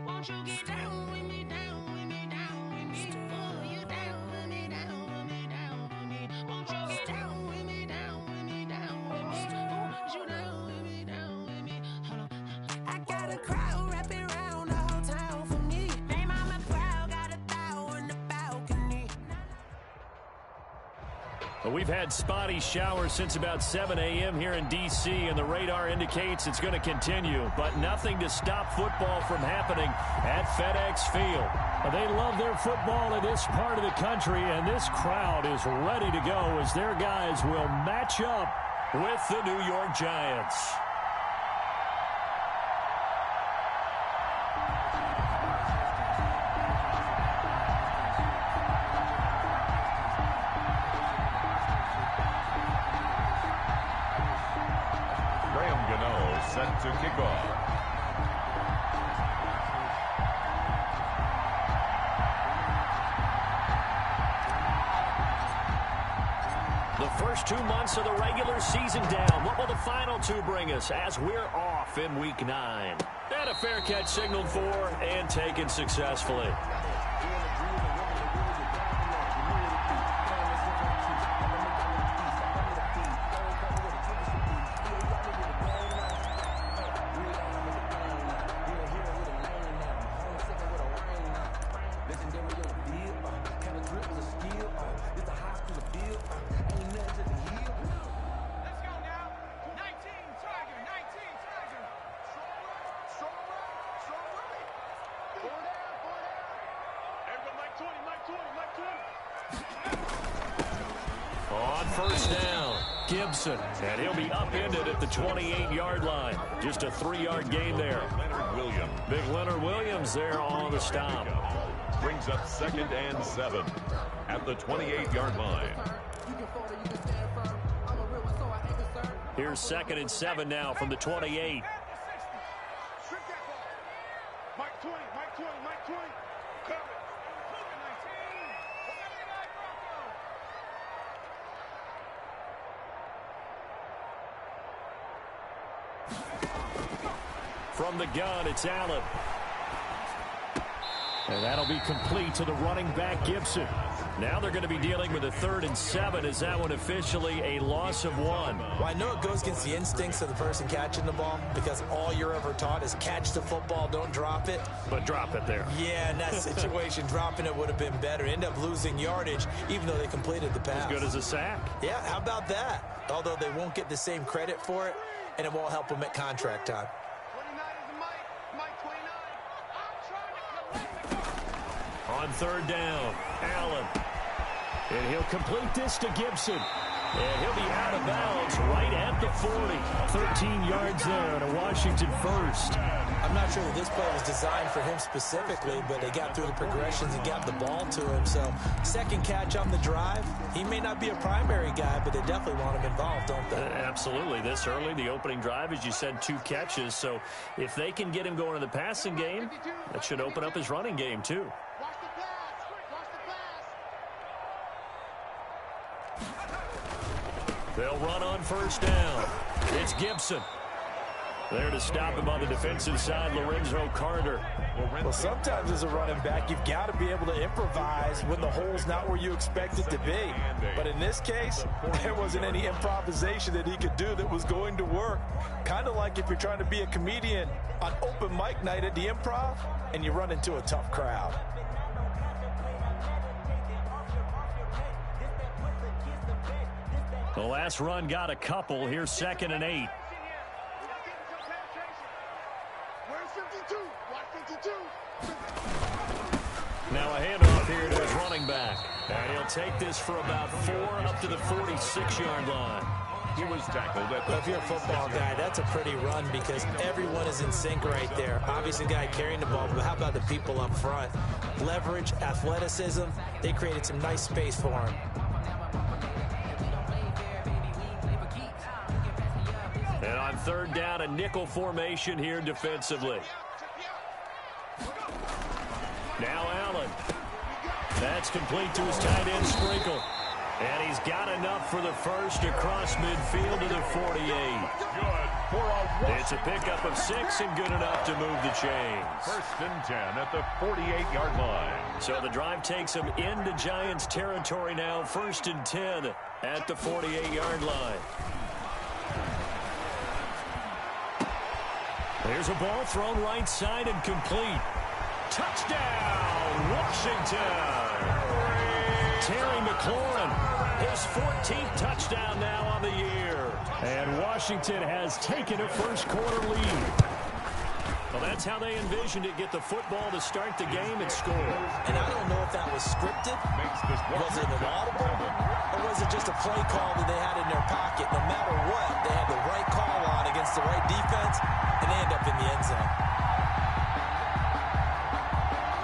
Won't you get down with me, down with me, down with me? Oh, you down with me, down with me, down with me. Won't you get down with me, down with me, down with me? Oh, you down with me, down with me? Hold on. I got a crowd wrapping around the whole town for me. Hey, mama proud, got a thou in the balcony. Well, we've had spotty showers since about 7 a.m. here in D.C., and the radar indicates it's going to continue, but nothing to stop football from happening at FedEx Field. They love their football in this part of the country, and this crowd is ready to go as their guys will match up with the New York Giants. The first 2 months of the regular season down. What will the final 2 bring us as we're off in Week 9? And a fair catch signaled for and taken successfully. On first down, Gibson, and he'll be upended at the 28-yard line. Just a 3-yard gain there. Big Leonard Williams there on the stop. Brings up 2nd and 7 at the 28-yard line. Here's 2nd and 7 now from the 28. Mike 20, Mike 20, Mike 20. Cover it. From the gun, it's Allen. And that'll be complete to the running back, Gibson. Now they're going to be dealing with a 3rd and 7. Is that one officially a loss of 1? Well, I know it goes against the instincts of the person catching the ball because all you're ever taught is catch the football, don't drop it. But drop it there. Yeah, in that situation, dropping it would have been better. End up losing yardage, even though they completed the pass. As good as a sack. Yeah, how about that? Although they won't get the same credit for it, and it won't help them at contract time. On 3rd down, Allen. And he'll complete this to Gibson. And he'll be out of bounds right at the 40. 13 yards there and a Washington first. I'm not sure that this play was designed for him specifically, but they got through the progressions and got the ball to him. So, second catch on the drive. He may not be a primary guy, but they definitely want him involved, don't they? Absolutely. This early, the opening drive, as you said, 2 catches. So, if they can get him going in the passing game, that should open up his running game, too. They'll run on first down. It's Gibson. There to stop him on the defensive side, Lorenzo Carter. Well, sometimes as a running back, you've got to be able to improvise when the hole's not where you expect it to be. But in this case, there wasn't any improvisation that he could do that was going to work. Kind of like if you're trying to be a comedian on open mic night at the Improv and you run into a tough crowd. The last run got a couple. Here's 2nd and 8. Now a handoff here to his running back. And he'll take this for about 4 up to the 46-yard line. He was tackled at the... Well, if you're a football guy, that's a pretty run because everyone is in sync right there. Obviously, the guy carrying the ball, but how about the people up front? Leverage, athleticism, they created some nice space for him. And on 3rd down, a nickel formation here defensively. Now Allen. That's complete to his tight end, Sprinkle. And he's got enough for the first across midfield to the 48. It's a pickup of 6 and good enough to move the chains. 1st and 10 at the 48-yard line. So the drive takes him into Giants territory now. 1st and 10 at the 48-yard line. There's a ball thrown right side and complete. Touchdown, Washington. Terry McLaurin, his 14th touchdown now on the year. And Washington has taken a first-quarter lead. Well, that's how they envisioned it, get the football to start the game and score. And I don't know if that was scripted, was it an audible, or was it just a play call that they had in their pocket? No matter what, they had the right call on against the right defense, and they end up in the end zone.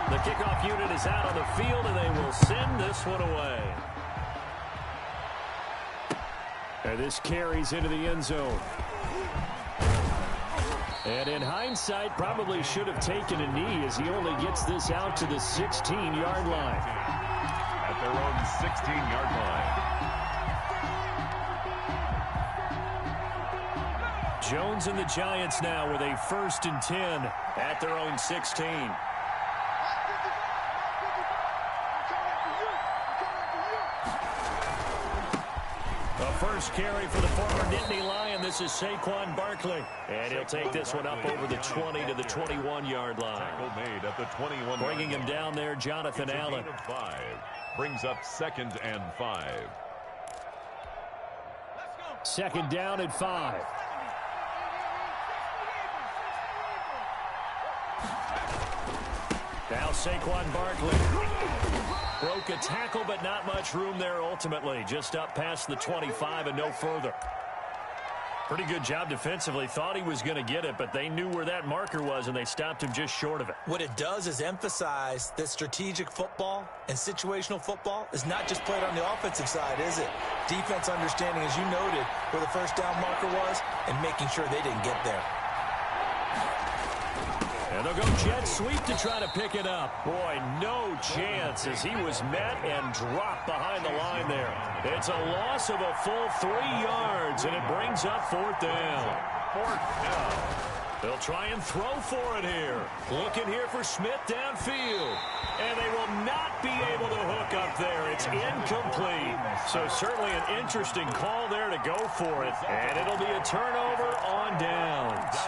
The kickoff unit is out on the field, and they will send this one away. And this carries into the end zone. And in hindsight, probably should have taken a knee as he only gets this out to the 16-yard line. At their own 16-yard line. Jones and the Giants now with a 1st and 10 at their own 16. The first carry for the former Nittany Lion. This is Saquon Barkley. And he'll take this one up over the 20 to the 21-yard line. Tackle made at the 21. Bringing him down there, Jonathan Allen. 5. Brings up 2nd and 5. 2nd down at 5. Now Saquon Barkley broke a tackle, but not much room there ultimately. Just up past the 25 and no further. Pretty good job defensively. Thought he was going to get it, but they knew where that marker was, and they stopped him just short of it. What it does is emphasize that strategic football and situational football is not just played on the offensive side, is it? Defense understanding, as you noted, where the first down marker was and making sure they didn't get there. And they'll go jet sweep to try to pick it up. Boy, no chance as he was met and dropped behind the line there. It's a loss of a full 3 yards, and it brings up 4th down. 4th down. They'll try and throw for it here. Looking here for Smith downfield. And they will not be able to hook up there. It's incomplete. So certainly an interesting call there to go for it. And it'll be a turnover on downs.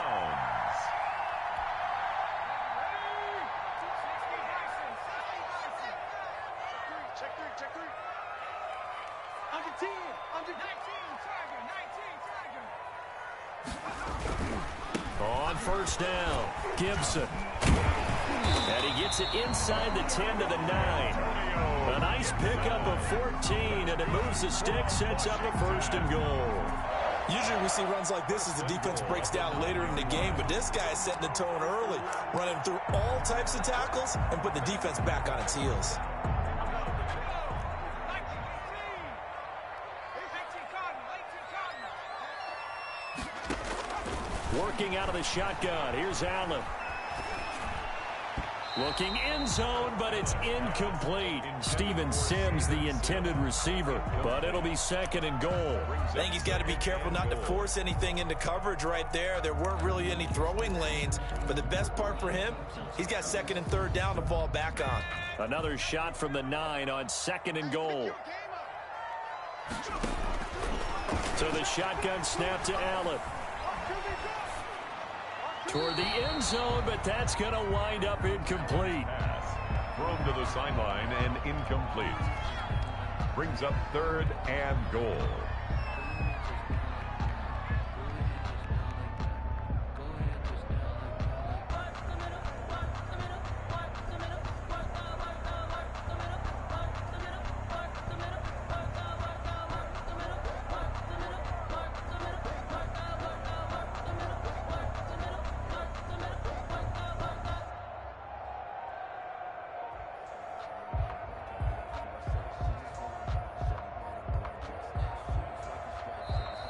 On 1st down, Gibson. And he gets it inside the 10 to the 9. A nice pickup of 14, and it moves the stick, sets up a 1st and goal. Usually we see runs like this as the defense breaks down later in the game, but this guy is setting the tone early, running through all types of tackles and putting the defense back on its heels. Working out of the shotgun. Here's Allen. Looking end zone, but it's incomplete. Steven Sims, the intended receiver, but it'll be 2nd and goal. I think he's got to be careful not to force anything into coverage right there. There weren't really any throwing lanes, but the best part for him, he's got 2nd and 3rd down to fall back on. Another shot from the 9 on 2nd and goal. So the shotgun snap to Allen. Toward the end zone, but that's going to wind up incomplete. Thrown to the sideline and incomplete. Brings up 3rd and goal.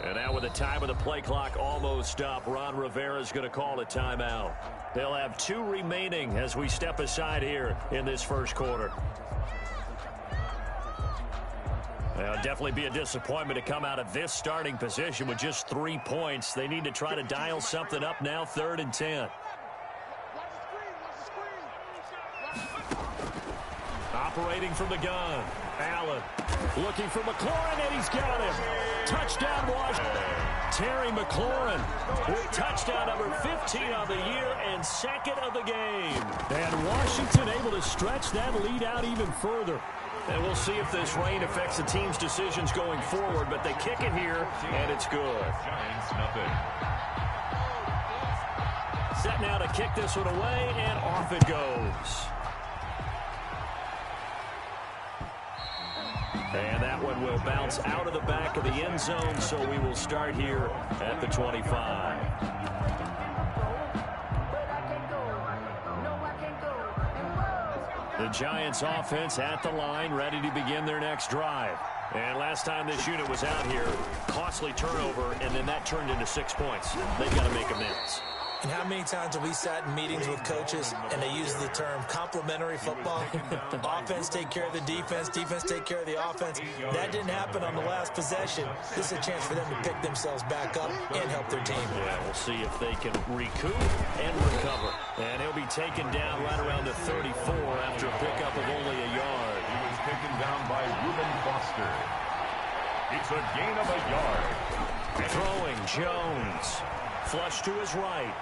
And now with the time of the play clock almost up, Ron Rivera's going to call a timeout. They'll have 2 remaining as we step aside here in this 1st quarter. It'll definitely be a disappointment to come out of this starting position with just 3 points. They need to try to dial something up now, 3rd and 10. Operating from the gun. Allen looking for McLaurin, and he's got him. Touchdown, Washington. Terry McLaurin with touchdown number 15 on the year and 2nd of the game. And Washington able to stretch that lead out even further. And we'll see if this rain affects the team's decisions going forward, but they kick it here, and it's good. Giants nothing. Set now to kick this one away, and off it goes. And that one will bounce out of the back of the end zone, so we will start here at the 25. The Giants offense at the line, ready to begin their next drive. And last time this unit was out here, costly turnover, and then that turned into 6 points. They've got to make amends. And how many times have we sat in meetings with coaches and they use the term complementary football? Offense take care of the defense, defense take care of the offense. That didn't happen on the last possession. This is a chance for them to pick themselves back up and help their team. Yeah, we'll see if they can recoup and recover. And he'll be taken down right around the 34 after a pickup of only a yard. He was taken down by Reuben Foster. It's a gain of a yard. Throwing Jones. Flush to his right.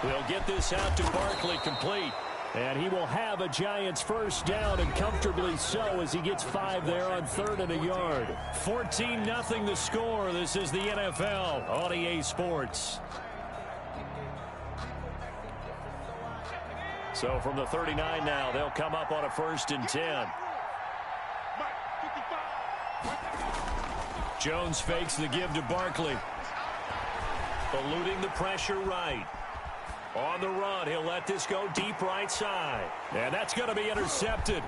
They'll get this out to Barkley, complete. And he will have a Giants first down, and comfortably so, as he gets 5 there on 3rd and a yard. 14-0 the score. This is the NFL on EA Sports. So from the 39 now, they'll come up on a 1st and 10. Jones fakes the give to Barkley. Eluding the pressure right. On the run, he'll let this go deep right side. And that's going to be intercepted.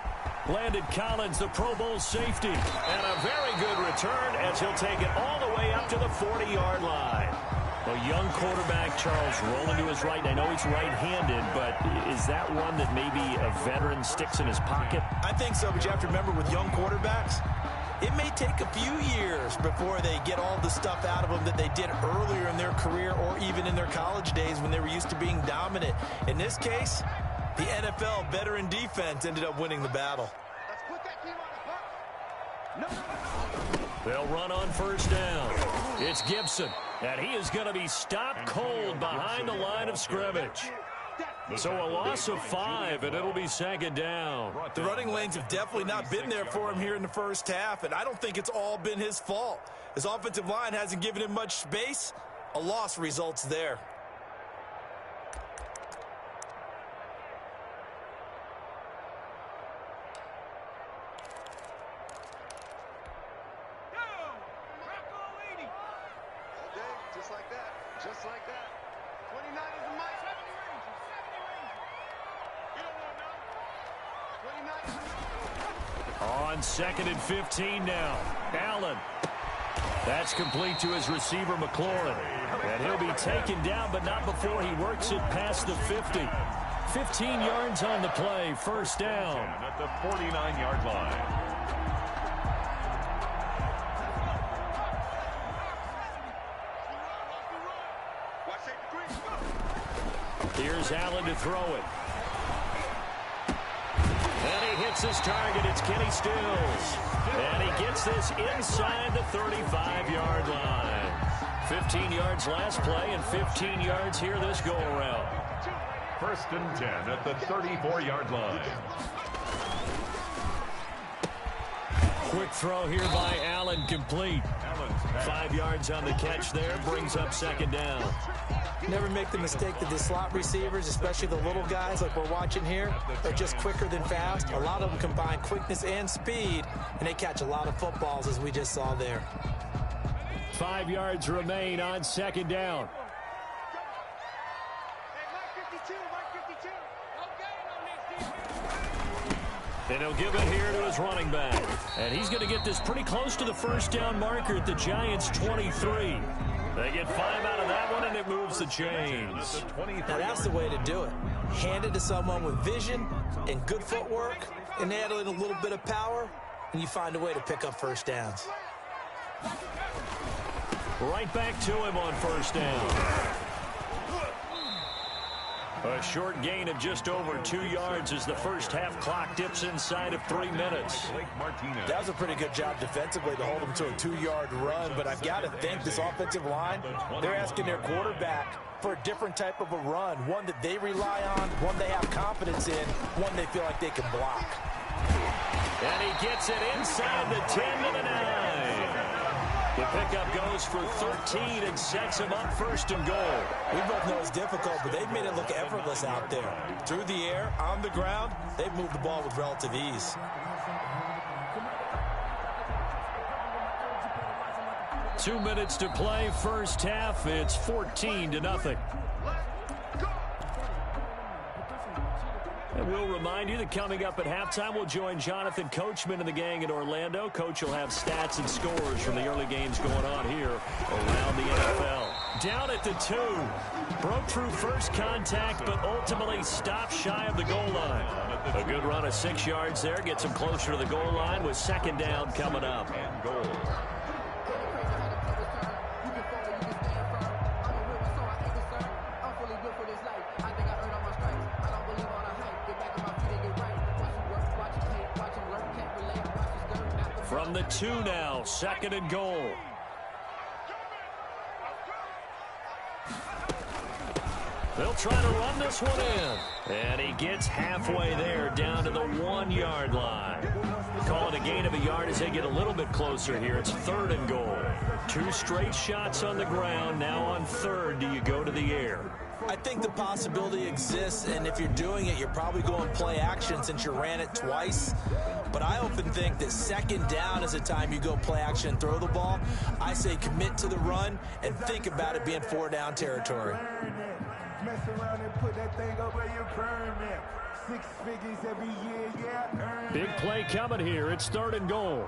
Landon Collins, the Pro Bowl safety. And a very good return as he'll take it all the way up to the 40-yard line. A young quarterback, Charles, rolling to his right. And I know he's right-handed, but is that one that maybe a veteran sticks in his pocket? I think so, but you have to remember with young quarterbacks, it may take a few years before they get all the stuff out of them that they did earlier in their career or even in their college days when they were used to being dominant. In this case, the NFL veteran defense ended up winning the battle. They'll run on 1st down. It's Gibson, and he is going to be stopped cold behind the line of scrimmage. So a loss of 5, and it'll be 2nd down. The running lanes have definitely not been there for him here in the first half, and I don't think it's all been his fault. His offensive line hasn't given him much space. A loss results there. Just like that. Just like that. 29 is the mic. 70 range. On 2nd and 15 now. Allen. That's complete to his receiver, McLaurin. And he'll be taken down, but not before he works it past the 50. 15 yards on the play. 1st down. At the 49-yard line. Here's Allen to throw it. And he hits his target. It's Kenny Stills. And he gets this inside the 35-yard line. 15 yards last play and 15 yards here this go-around. 1st and 10 at the 34-yard line. Quick throw here by Allen, complete. 5 yards on the catch there, brings up 2nd down. Never make the mistake that the slot receivers, especially the little guys like we're watching here, are just quicker than fast. A lot of them combine quickness and speed, and they catch a lot of footballs, as we just saw there. 5 yards remain on 2nd down. And he'll give it here to his running back. And he's going to get this pretty close to the 1st down marker at the Giants' 23. They get 5 out of that one, and it moves the chains. Now, that's the way to do it. Hand it to someone with vision and good footwork, and add in a little bit of power, and you find a way to pick up 1st downs. Right back to him on 1st down. A short gain of just over 2 yards as the first half clock dips inside of 3 minutes. That was a pretty good job defensively to hold them to a 2-yard run, but I've got to think this offensive line, they're asking their quarterback for a different type of a run, one that they rely on, one they have confidence in, one they feel like they can block. And he gets it inside the 10 to the 9. The pickup goes for 13 and sets him up 1st and goal. We both know it's difficult, but they've made it look effortless out there. Through the air, on the ground, they've moved the ball with relative ease. Two minutes to play, first half. It's 14-0. And we'll remind you that coming up at halftime, we'll join Jonathan Coachman and the gang in Orlando. Coach will have stats and scores from the early games going on here around the NFL. down at the 2. Broke through first contact, but ultimately stopped shy of the goal line. A good run of 6 yards there. Gets him closer to the goal line with second down coming up. And goal. From the 2 now, second and goal. They'll try to run this one in. And he gets halfway there, down to the 1-yard line. Call it a gain of a yard as they get a little bit closer here. It's third and goal. 2 straight shots on the ground. Now on third, do you go to the air? I think the possibility exists, and if you're doing it, you're probably going play action since you ran it twice. But I often think that second down is the time you go play action and throw the ball. I say commit to the run and think about it being 4-down territory. Mess around and put that thing over your permit. 6 figures every year, yeah. Big play coming here. It's third and goal.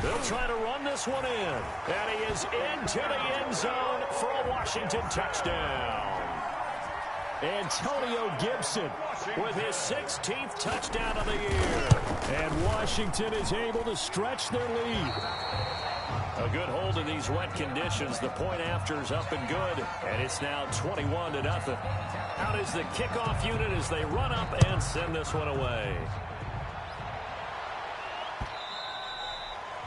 They'll try to run this one in. And he is into the end zone for a Washington touchdown. Antonio Gibson with his 16th touchdown of the year. And Washington is able to stretch their lead. A good hold in these wet conditions. The point after is up and good. And it's now 21-0. Out is the kickoff unit as they run up and send this one away.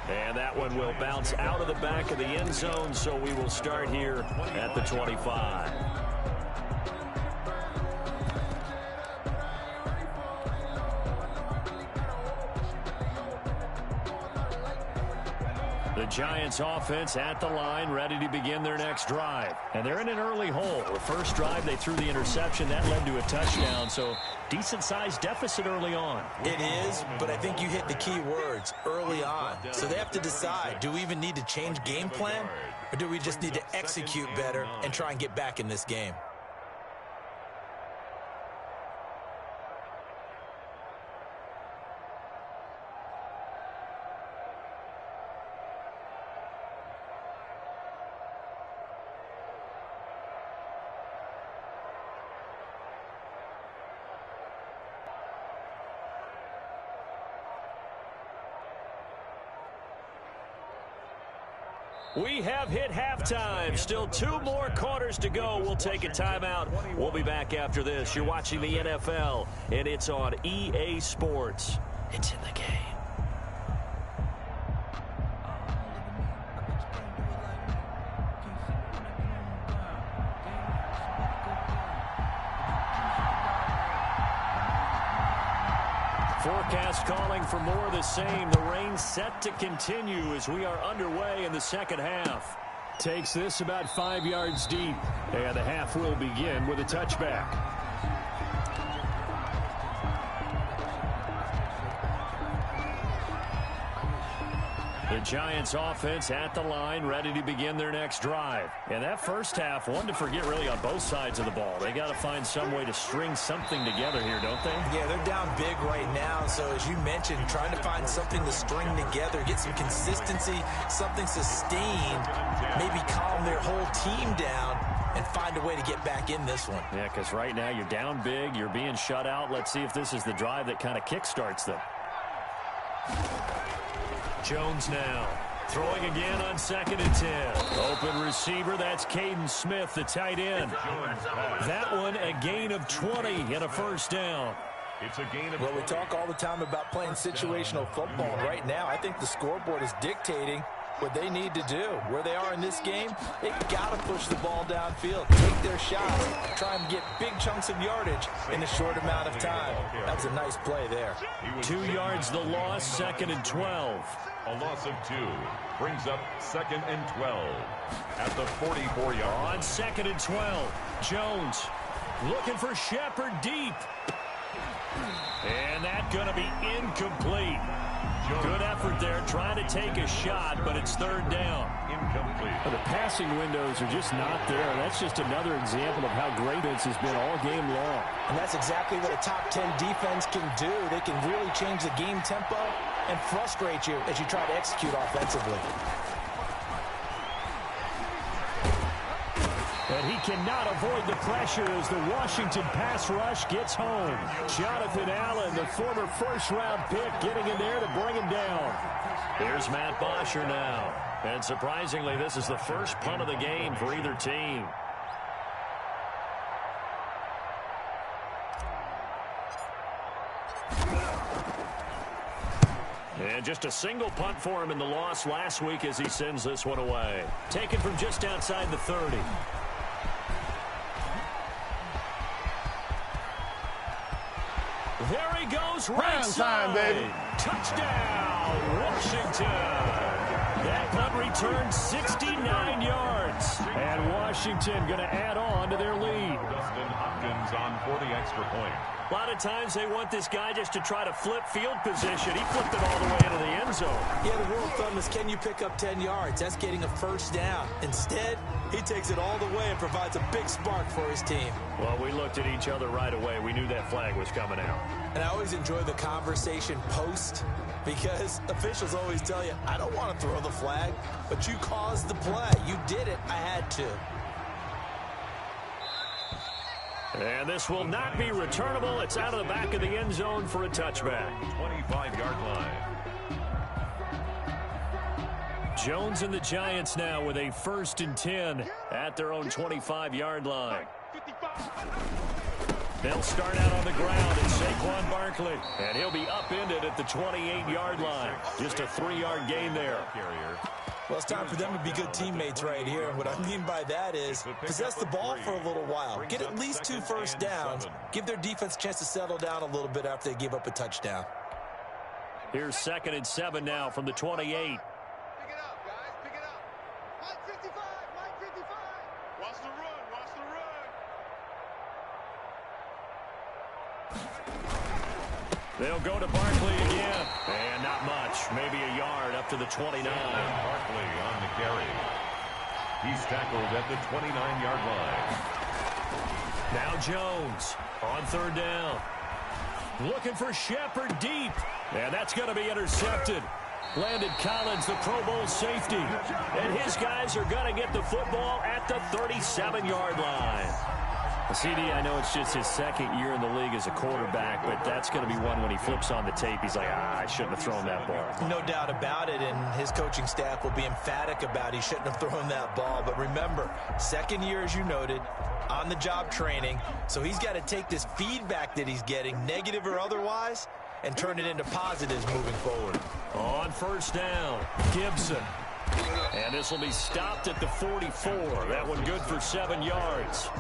And that one will bounce out of the back of the end zone, so we will start here at the 25. The Giants offense at the line, ready to begin their next drive. And they're in an early hole. The first drive, they threw the interception. That led to a touchdown, so decent-sized deficit early on. It is, but I think you hit the key words, early on. So they have to decide, do we even need to change game plan, or do we just need to execute better and try and get back in this game? We have hit halftime. Still 2 more quarters to go. We'll take a timeout. We'll be back after this. You're watching the NFL, and it's on EA Sports. It's in the game. Forecast calling for more of the same. The rain set to continue as we are underway in the second half. Takes this about 5 yards deep. And the half will begin with a touchback. The Giants offense at the line, ready to begin their next drive. And that first half, one to forget really on both sides of the ball. They got to find some way to string something together here, don't they? Yeah, they're down big right now. So as you mentioned, trying to find something to string together, get some consistency, something sustained, maybe calm their whole team down and find a way to get back in this one. Yeah, because right now you're down big, you're being shut out. Let's see if this is the drive that kind of kickstarts them. Jones now throwing again on 2nd and 10. Open receiver, that's Caden Smith, the tight end. That one a gain of 20 and a first down. It's a gain of Well, we talk all the time about playing situational football. Right now, I think the scoreboard is dictating what they need to do. Where they are in this game, they got to push the ball downfield, take their shots, try and get big chunks of yardage in a short amount of time. That was a nice play there. 2 yards the loss, 2nd and 12. A loss of 2 brings up 2nd and 12 at the 44-yard. On 2nd and 12, Jones looking for Shepard deep. And that's going to be incomplete. Good effort there, trying to take a shot, but it's 3rd down. Incomplete. Well, the passing windows are just not there. That's just another example of how great this has been all game long. And that's exactly what a top 10 defense can do. They can really change the game tempo and frustrate you as you try to execute offensively. And he cannot avoid the pressure as the Washington pass rush gets home. Jonathan Allen, the former first-round pick, getting in there to bring him down. Here's Matt Bosher now. And surprisingly, this is the first punt of the game for either team. And just a single punt for him in the loss last week as he sends this one away. Taken from just outside the 30. There he goes, right side. Baby. Touchdown, Washington. That punt returned 69 yards. And Washington going to add on to their lead. Dustin Hopkins on for the extra point. A lot of times they want this guy just to try to flip field position. He flipped it all the way into the end zone. Yeah, the rule of thumb is, can you pick up 10 yards? That's getting a first down. Instead, he takes it all the way and provides a big spark for his team. Well, we looked at each other right away. We knew that flag was coming out. And I always enjoy the conversation post, because officials always tell you, I don't want to throw the flag, but you caused the play. You did it. I had to. And this will not be returnable. It's out of the back of the end zone for a touchback. 25-yard line. Jones and the Giants now with a 1st and 10 at their own 25-yard line. They'll start out on the ground. It's Saquon Barkley. And he'll be upended at the 28-yard line. Just a 3-yard gain there. Well, it's time for them to be good teammates right here. What I mean by that is possess the ball for a little while. Get at least 2 first downs. Give their defense a chance to settle down a little bit after they give up a touchdown. Here's 2nd and 7 now from the 28. Pick it up, guys. Pick it up. Line 55. Line 55. Watch the run. Watch the run. They'll go to Barkley again. And not much. Maybe a yard up to the 29. Barkley on the carry. He's tackled at the 29-yard line. Now Jones on 3rd down. Looking for Shepard deep. And that's going to be intercepted. Landon Collins, the Pro Bowl safety. And his guys are going to get the football at the 37-yard line. CD, I know it's just his 2nd year in the league as a quarterback, but that's going to be one when he flips on the tape. He's like, I shouldn't have thrown that ball. No doubt about it, and his coaching staff will be emphatic about he shouldn't have thrown that ball. But remember, 2nd year, as you noted, on-the-job training, so he's got to take this feedback that he's getting, negative or otherwise, and turn it into positives moving forward. On 1st down, Gibson. And this will be stopped at the 44. That one good for 7 yards.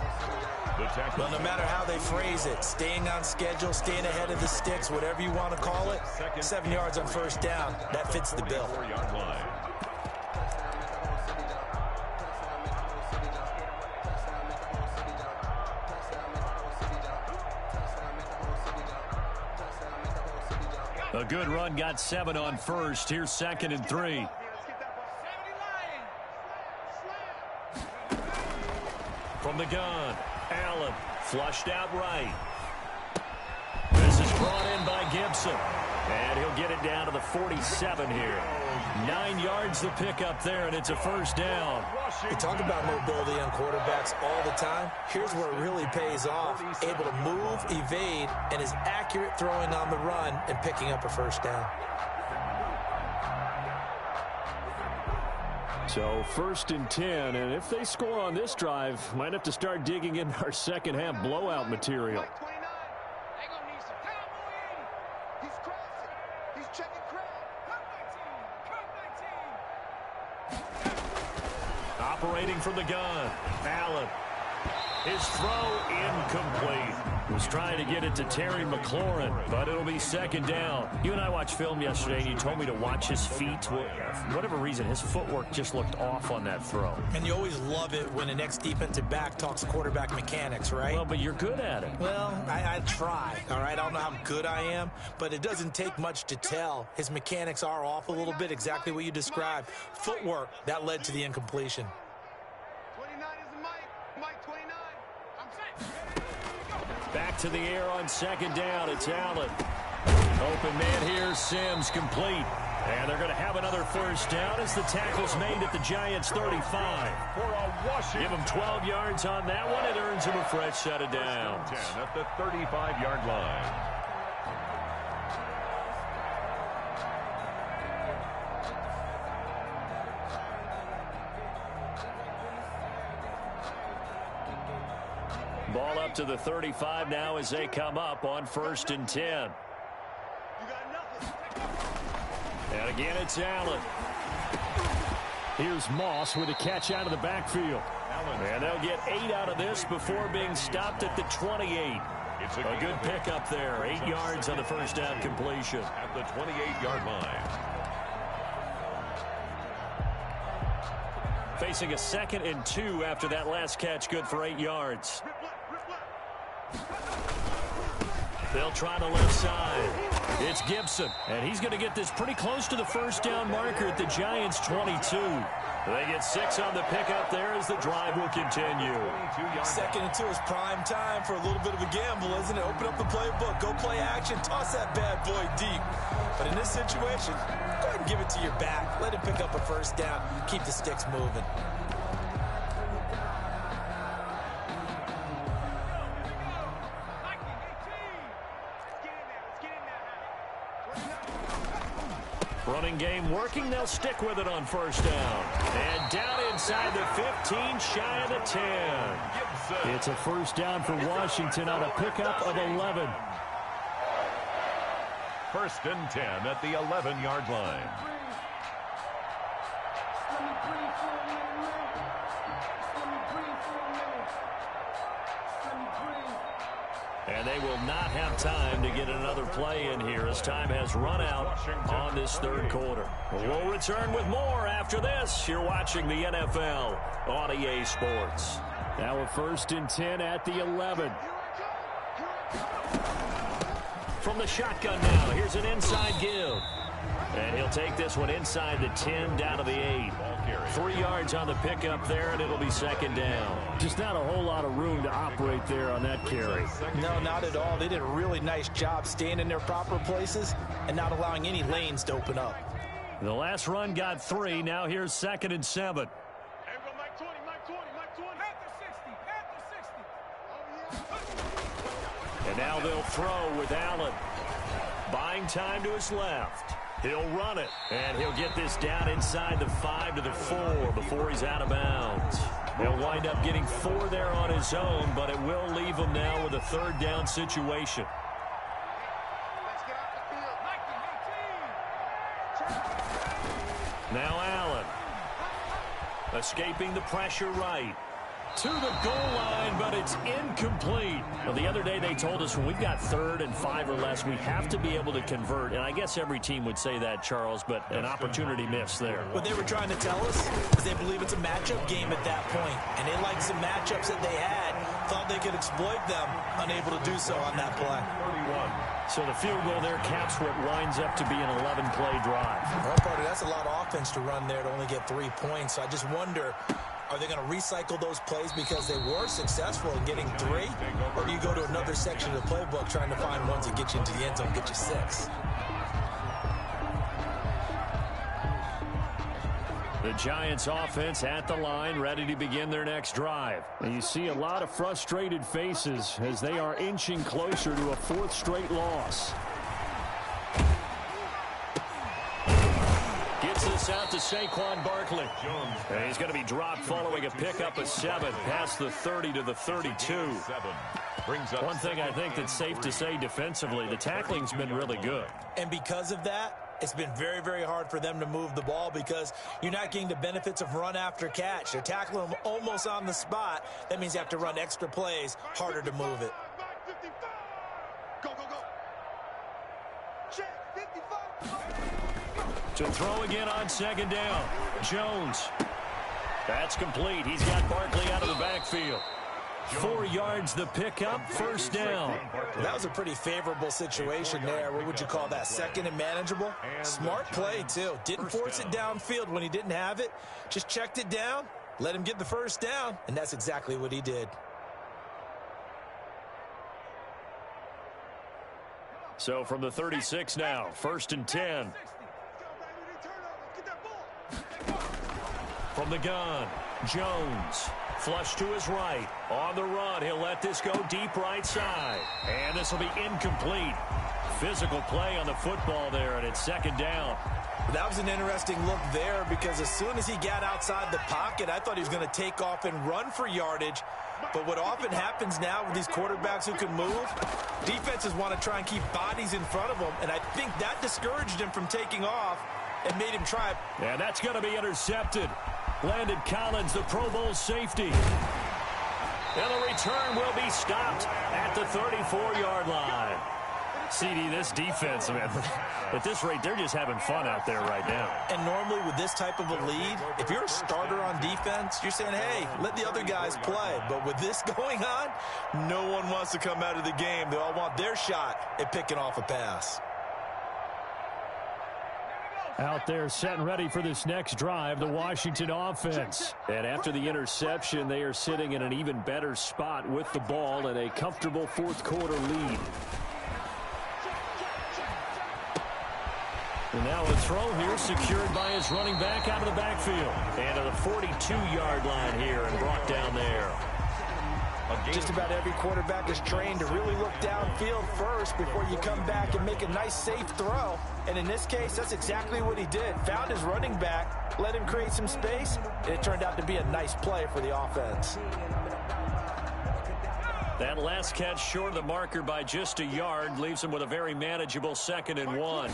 Well, no matter how they phrase it, staying on schedule, staying ahead of the sticks, whatever you want to call it, 7 yards on 1st down, that fits the bill. A good run got 7 on 1st. Here's 2nd and 3. From the gun, Allen flushed out right. This is brought in by Gibson. And he'll get it down to the 47 here. 9 yards the pickup there, and it's a 1st down. We talk about mobility on quarterbacks all the time. Here's where it really pays off. Able to move, evade, and is accurate throwing on the run and picking up a 1st down. So 1st and 10, and if they score on this drive, might have to start digging in our second half blowout material. Operating from the gun, Allen. His throw incomplete. Was trying to get it to Terry McLaurin, but it'll be 2nd down. You and I watched film yesterday, and you told me to watch his feet. For whatever reason, his footwork just looked off on that throw. And you always love it when an ex-defensive back talks quarterback mechanics, right? Well, but you're good at it. Well, I try, all right? I don't know how good I am, but it doesn't take much to tell. His mechanics are off a little bit, exactly what you described. Footwork, that led to the incompletion. 29 is Mike 29. I'm set. Back to the air on 2nd down. It's Allen. Open man here, Sims complete. And they're going to have another first down as the tackle's made at the Giants' 35. Give them 12 yards on that one. It earns them a fresh set of downs. 10 at the 35-yard line. Ball up to the 35 now as they come up on 1st and 10. And again, it's Allen. Here's Moss with a catch out of the backfield. And they'll get 8 out of this before being stopped at the 28. It's a good pickup there. 8 yards on the first down completion. At the 28-yard line. Facing a 2nd and 2 after that last catch, good for 8 yards. They'll try the left side. It's Gibson, and he's going to get this pretty close to the first down marker at the Giants' 22. They get 6 on the pickup there as the drive will continue. 2nd and 2 is prime time for a little bit of a gamble, isn't it? Open up the playbook, go play action, toss that bad boy deep. But in this situation, go ahead and give it to your back. Let him pick up a first down. Keep the sticks moving. Running game working. They'll stick with it on first down. And down inside the 15, shy of the 10. It's a first down for Washington on a pickup of 11. 1st and 10 at the 11-yard line. And they will not have time to get another play in here as time has run out on this 3rd quarter. We'll return with more after this. You're watching the NFL on EA Sports. Now a 1st and 10 at the 11. From the shotgun now, here's an inside give. And he'll take this one inside the 10 down to the 8. 3 yards on the pickup there, and it'll be 2nd down. Just not a whole lot of room to operate there on that carry. No, not at all. They did a really nice job staying in their proper places and not allowing any lanes to open up. The last run got 3. Now here's 2nd and 7. And now they'll throw with Allen. Buying time to his left. He'll run it, and he'll get this down inside the 5 to the 4 before he's out of bounds. He'll wind up getting 4 there on his own, but it will leave him now with a 3rd down situation. Now Allen. Escaping the pressure right. To the goal line, but it's incomplete. Well, the other day they told us when we've got 3rd and 5 or less, we have to be able to convert. And I guess every team would say that, Charles, but an opportunity missed there. What they were trying to tell us is they believe it's a matchup game at that point, and they liked some matchups that they had, thought they could exploit them, unable to do so on that play. 31. So the field goal there caps what winds up to be an 11-play drive. Well, Carter, that's a lot of offense to run there to only get 3 points. So I just wonder, are they going to recycle those plays because they were successful in getting 3? Or do you go to another section of the playbook trying to find ones that get you into the end zone, get you 6? The Giants offense at the line, ready to begin their next drive. And you see a lot of frustrated faces as they are inching closer to a 4th straight loss. Gets this out to Saquon Barkley. And he's going to be dropped following a pickup of 7 past the 30 to the 32. One thing I think that's safe to say defensively, the tackling's been really good. And because of that, it's been very, very hard for them to move the ball because you're not getting the benefits of run after catch. They're tackling them almost on the spot. That means you have to run extra plays, harder to move it. Go, go, go. Check, 55. To throw again on 2nd down. Jones. That's complete. He's got Barkley out of the backfield. 4 yards the pickup, 1st down. That was a pretty favorable situation there. What would you call that? 2nd and manageable? Smart play, too. Didn't force it downfield when he didn't have it. Just checked it down, let him get the 1st down, and that's exactly what he did. So from the 36 now, 1st and 10. From the gun, Jones. Flush to his right. On the run, he'll let this go deep right side. And this will be incomplete. Physical play on the football there, and it's 2nd down. That was an interesting look there because as soon as he got outside the pocket, I thought he was going to take off and run for yardage. But what often happens now with these quarterbacks who can move, defenses want to try and keep bodies in front of them, and I think that discouraged him from taking off and made him try. And that's going to be intercepted. Landon Collins, the Pro Bowl safety. And the return will be stopped at the 34-yard line. CD, this defense, man, at this rate, they're just having fun out there right now. And normally with this type of a lead, if you're a starter on defense, you're saying, hey, let the other guys play. But with this going on, no one wants to come out of the game. They all want their shot at picking off a pass. Out there set and ready for this next drive, the Washington offense. And after the interception, they are sitting in an even better spot with the ball and a comfortable 4th quarter lead. And now a throw here secured by his running back out of the backfield. And to the 42-yard line here and brought down there. Just about every quarterback is trained to really look downfield first before you come back and make a nice, safe throw. And in this case, that's exactly what he did. Found his running back, let him create some space, and it turned out to be a nice play for the offense. That last catch short of the marker by just a yard leaves him with a very manageable 2nd and 1.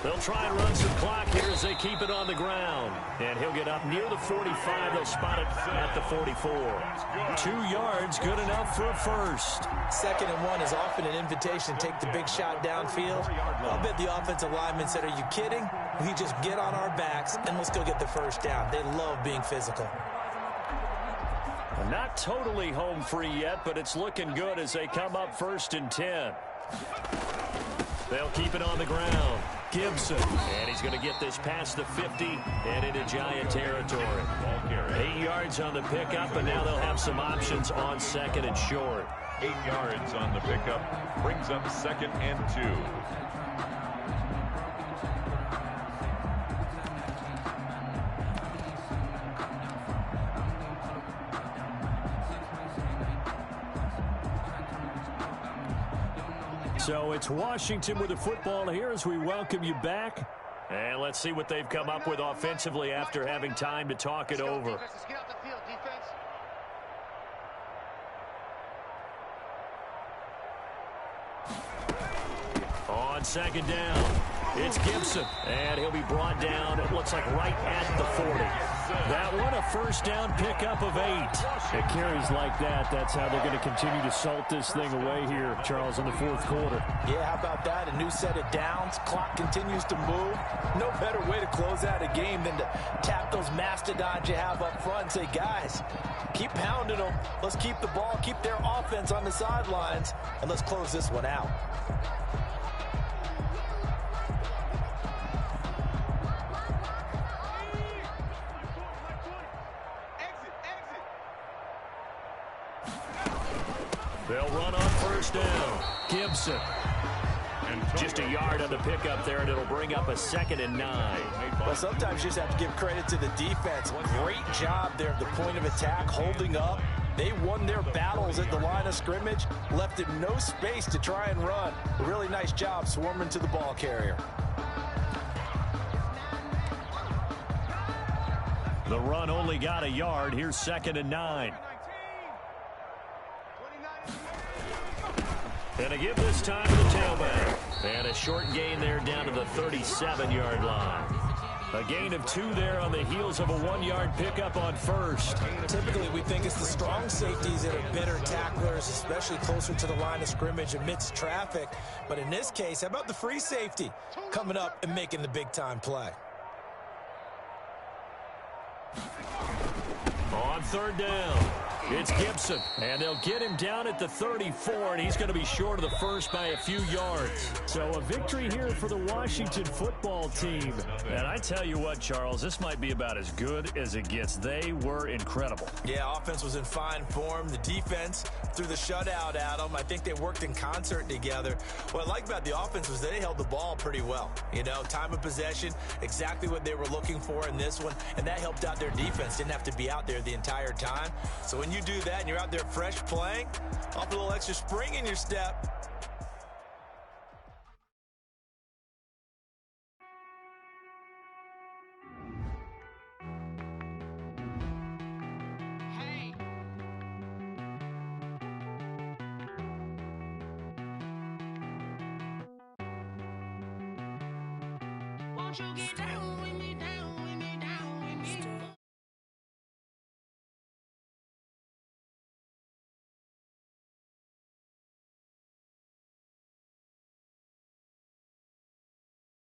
They'll try and run some clock here as they keep it on the ground. And he'll get up near the 45. They'll spot it at the 44. 2 yards, good enough for a first. 2nd and 1 is often an invitation to take the big shot downfield. I'll bet the offensive lineman said, are you kidding? We just get on our backs and let's go get the first down. They love being physical. Not totally home free yet, but it's looking good as they come up 1st and 10. They'll keep it on the ground. Gibson, and he's going to get this past the 50 and into Giant territory. 8 yards on the pickup, and now they'll have some options on 2nd and short. 8 yards on the pickup brings up 2nd and 2. So it's Washington with the football here as we welcome you back. And let's see what they've come up with offensively after having time to talk it over. Let's get out the field, defense. On 2nd down, it's Gibson, and he'll be brought down, it looks like right at the 40. That one, a 1st down pickup of 8. It carries like that. That's how they're going to continue to salt this thing away here, Charles, in the 4th quarter. Yeah, how about that? A new set of downs. Clock continues to move. No better way to close out a game than to tap those mastodons you have up front and say, guys, keep pounding them. Let's keep the ball, keep their offense on the sidelines, and let's close this one out. They'll run on 1st down. Gibson. Just a yard on the pickup there, and it'll bring up a 2nd and 9. Well, sometimes you just have to give credit to the defense. Great job there at the point of attack, holding up. They won their battles at the line of scrimmage, left him no space to try and run. A really nice job swarming to the ball carrier. The run only got a yard. Here's 2nd and 9. And a give this time to the tailback. And a short gain there down to the 37-yard line. A gain of 2 there on the heels of a 1-yard pickup on 1st. Typically, we think it's the strong safeties that are better tacklers, especially closer to the line of scrimmage amidst traffic. But in this case, how about the free safety coming up and making the big-time play? On 3rd down, It's Gibson, and they'll get him down at the 34, and he's going to be short of the first by a few yards. So a victory here for the Washington football team. And I tell you what, Charles, this might be about as good as it gets. They were incredible. Yeah, offense was in fine form. The defense threw the shutout at them. I think they worked in concert together. What I like about the offense was they held the ball pretty well. You know, time of possession, exactly what they were looking for in this one, and that helped out their defense. Didn't have to be out there the entire time. So when you do that and you're out there fresh playing, I'll put a little extra spring in your step. Won't you get down with me, down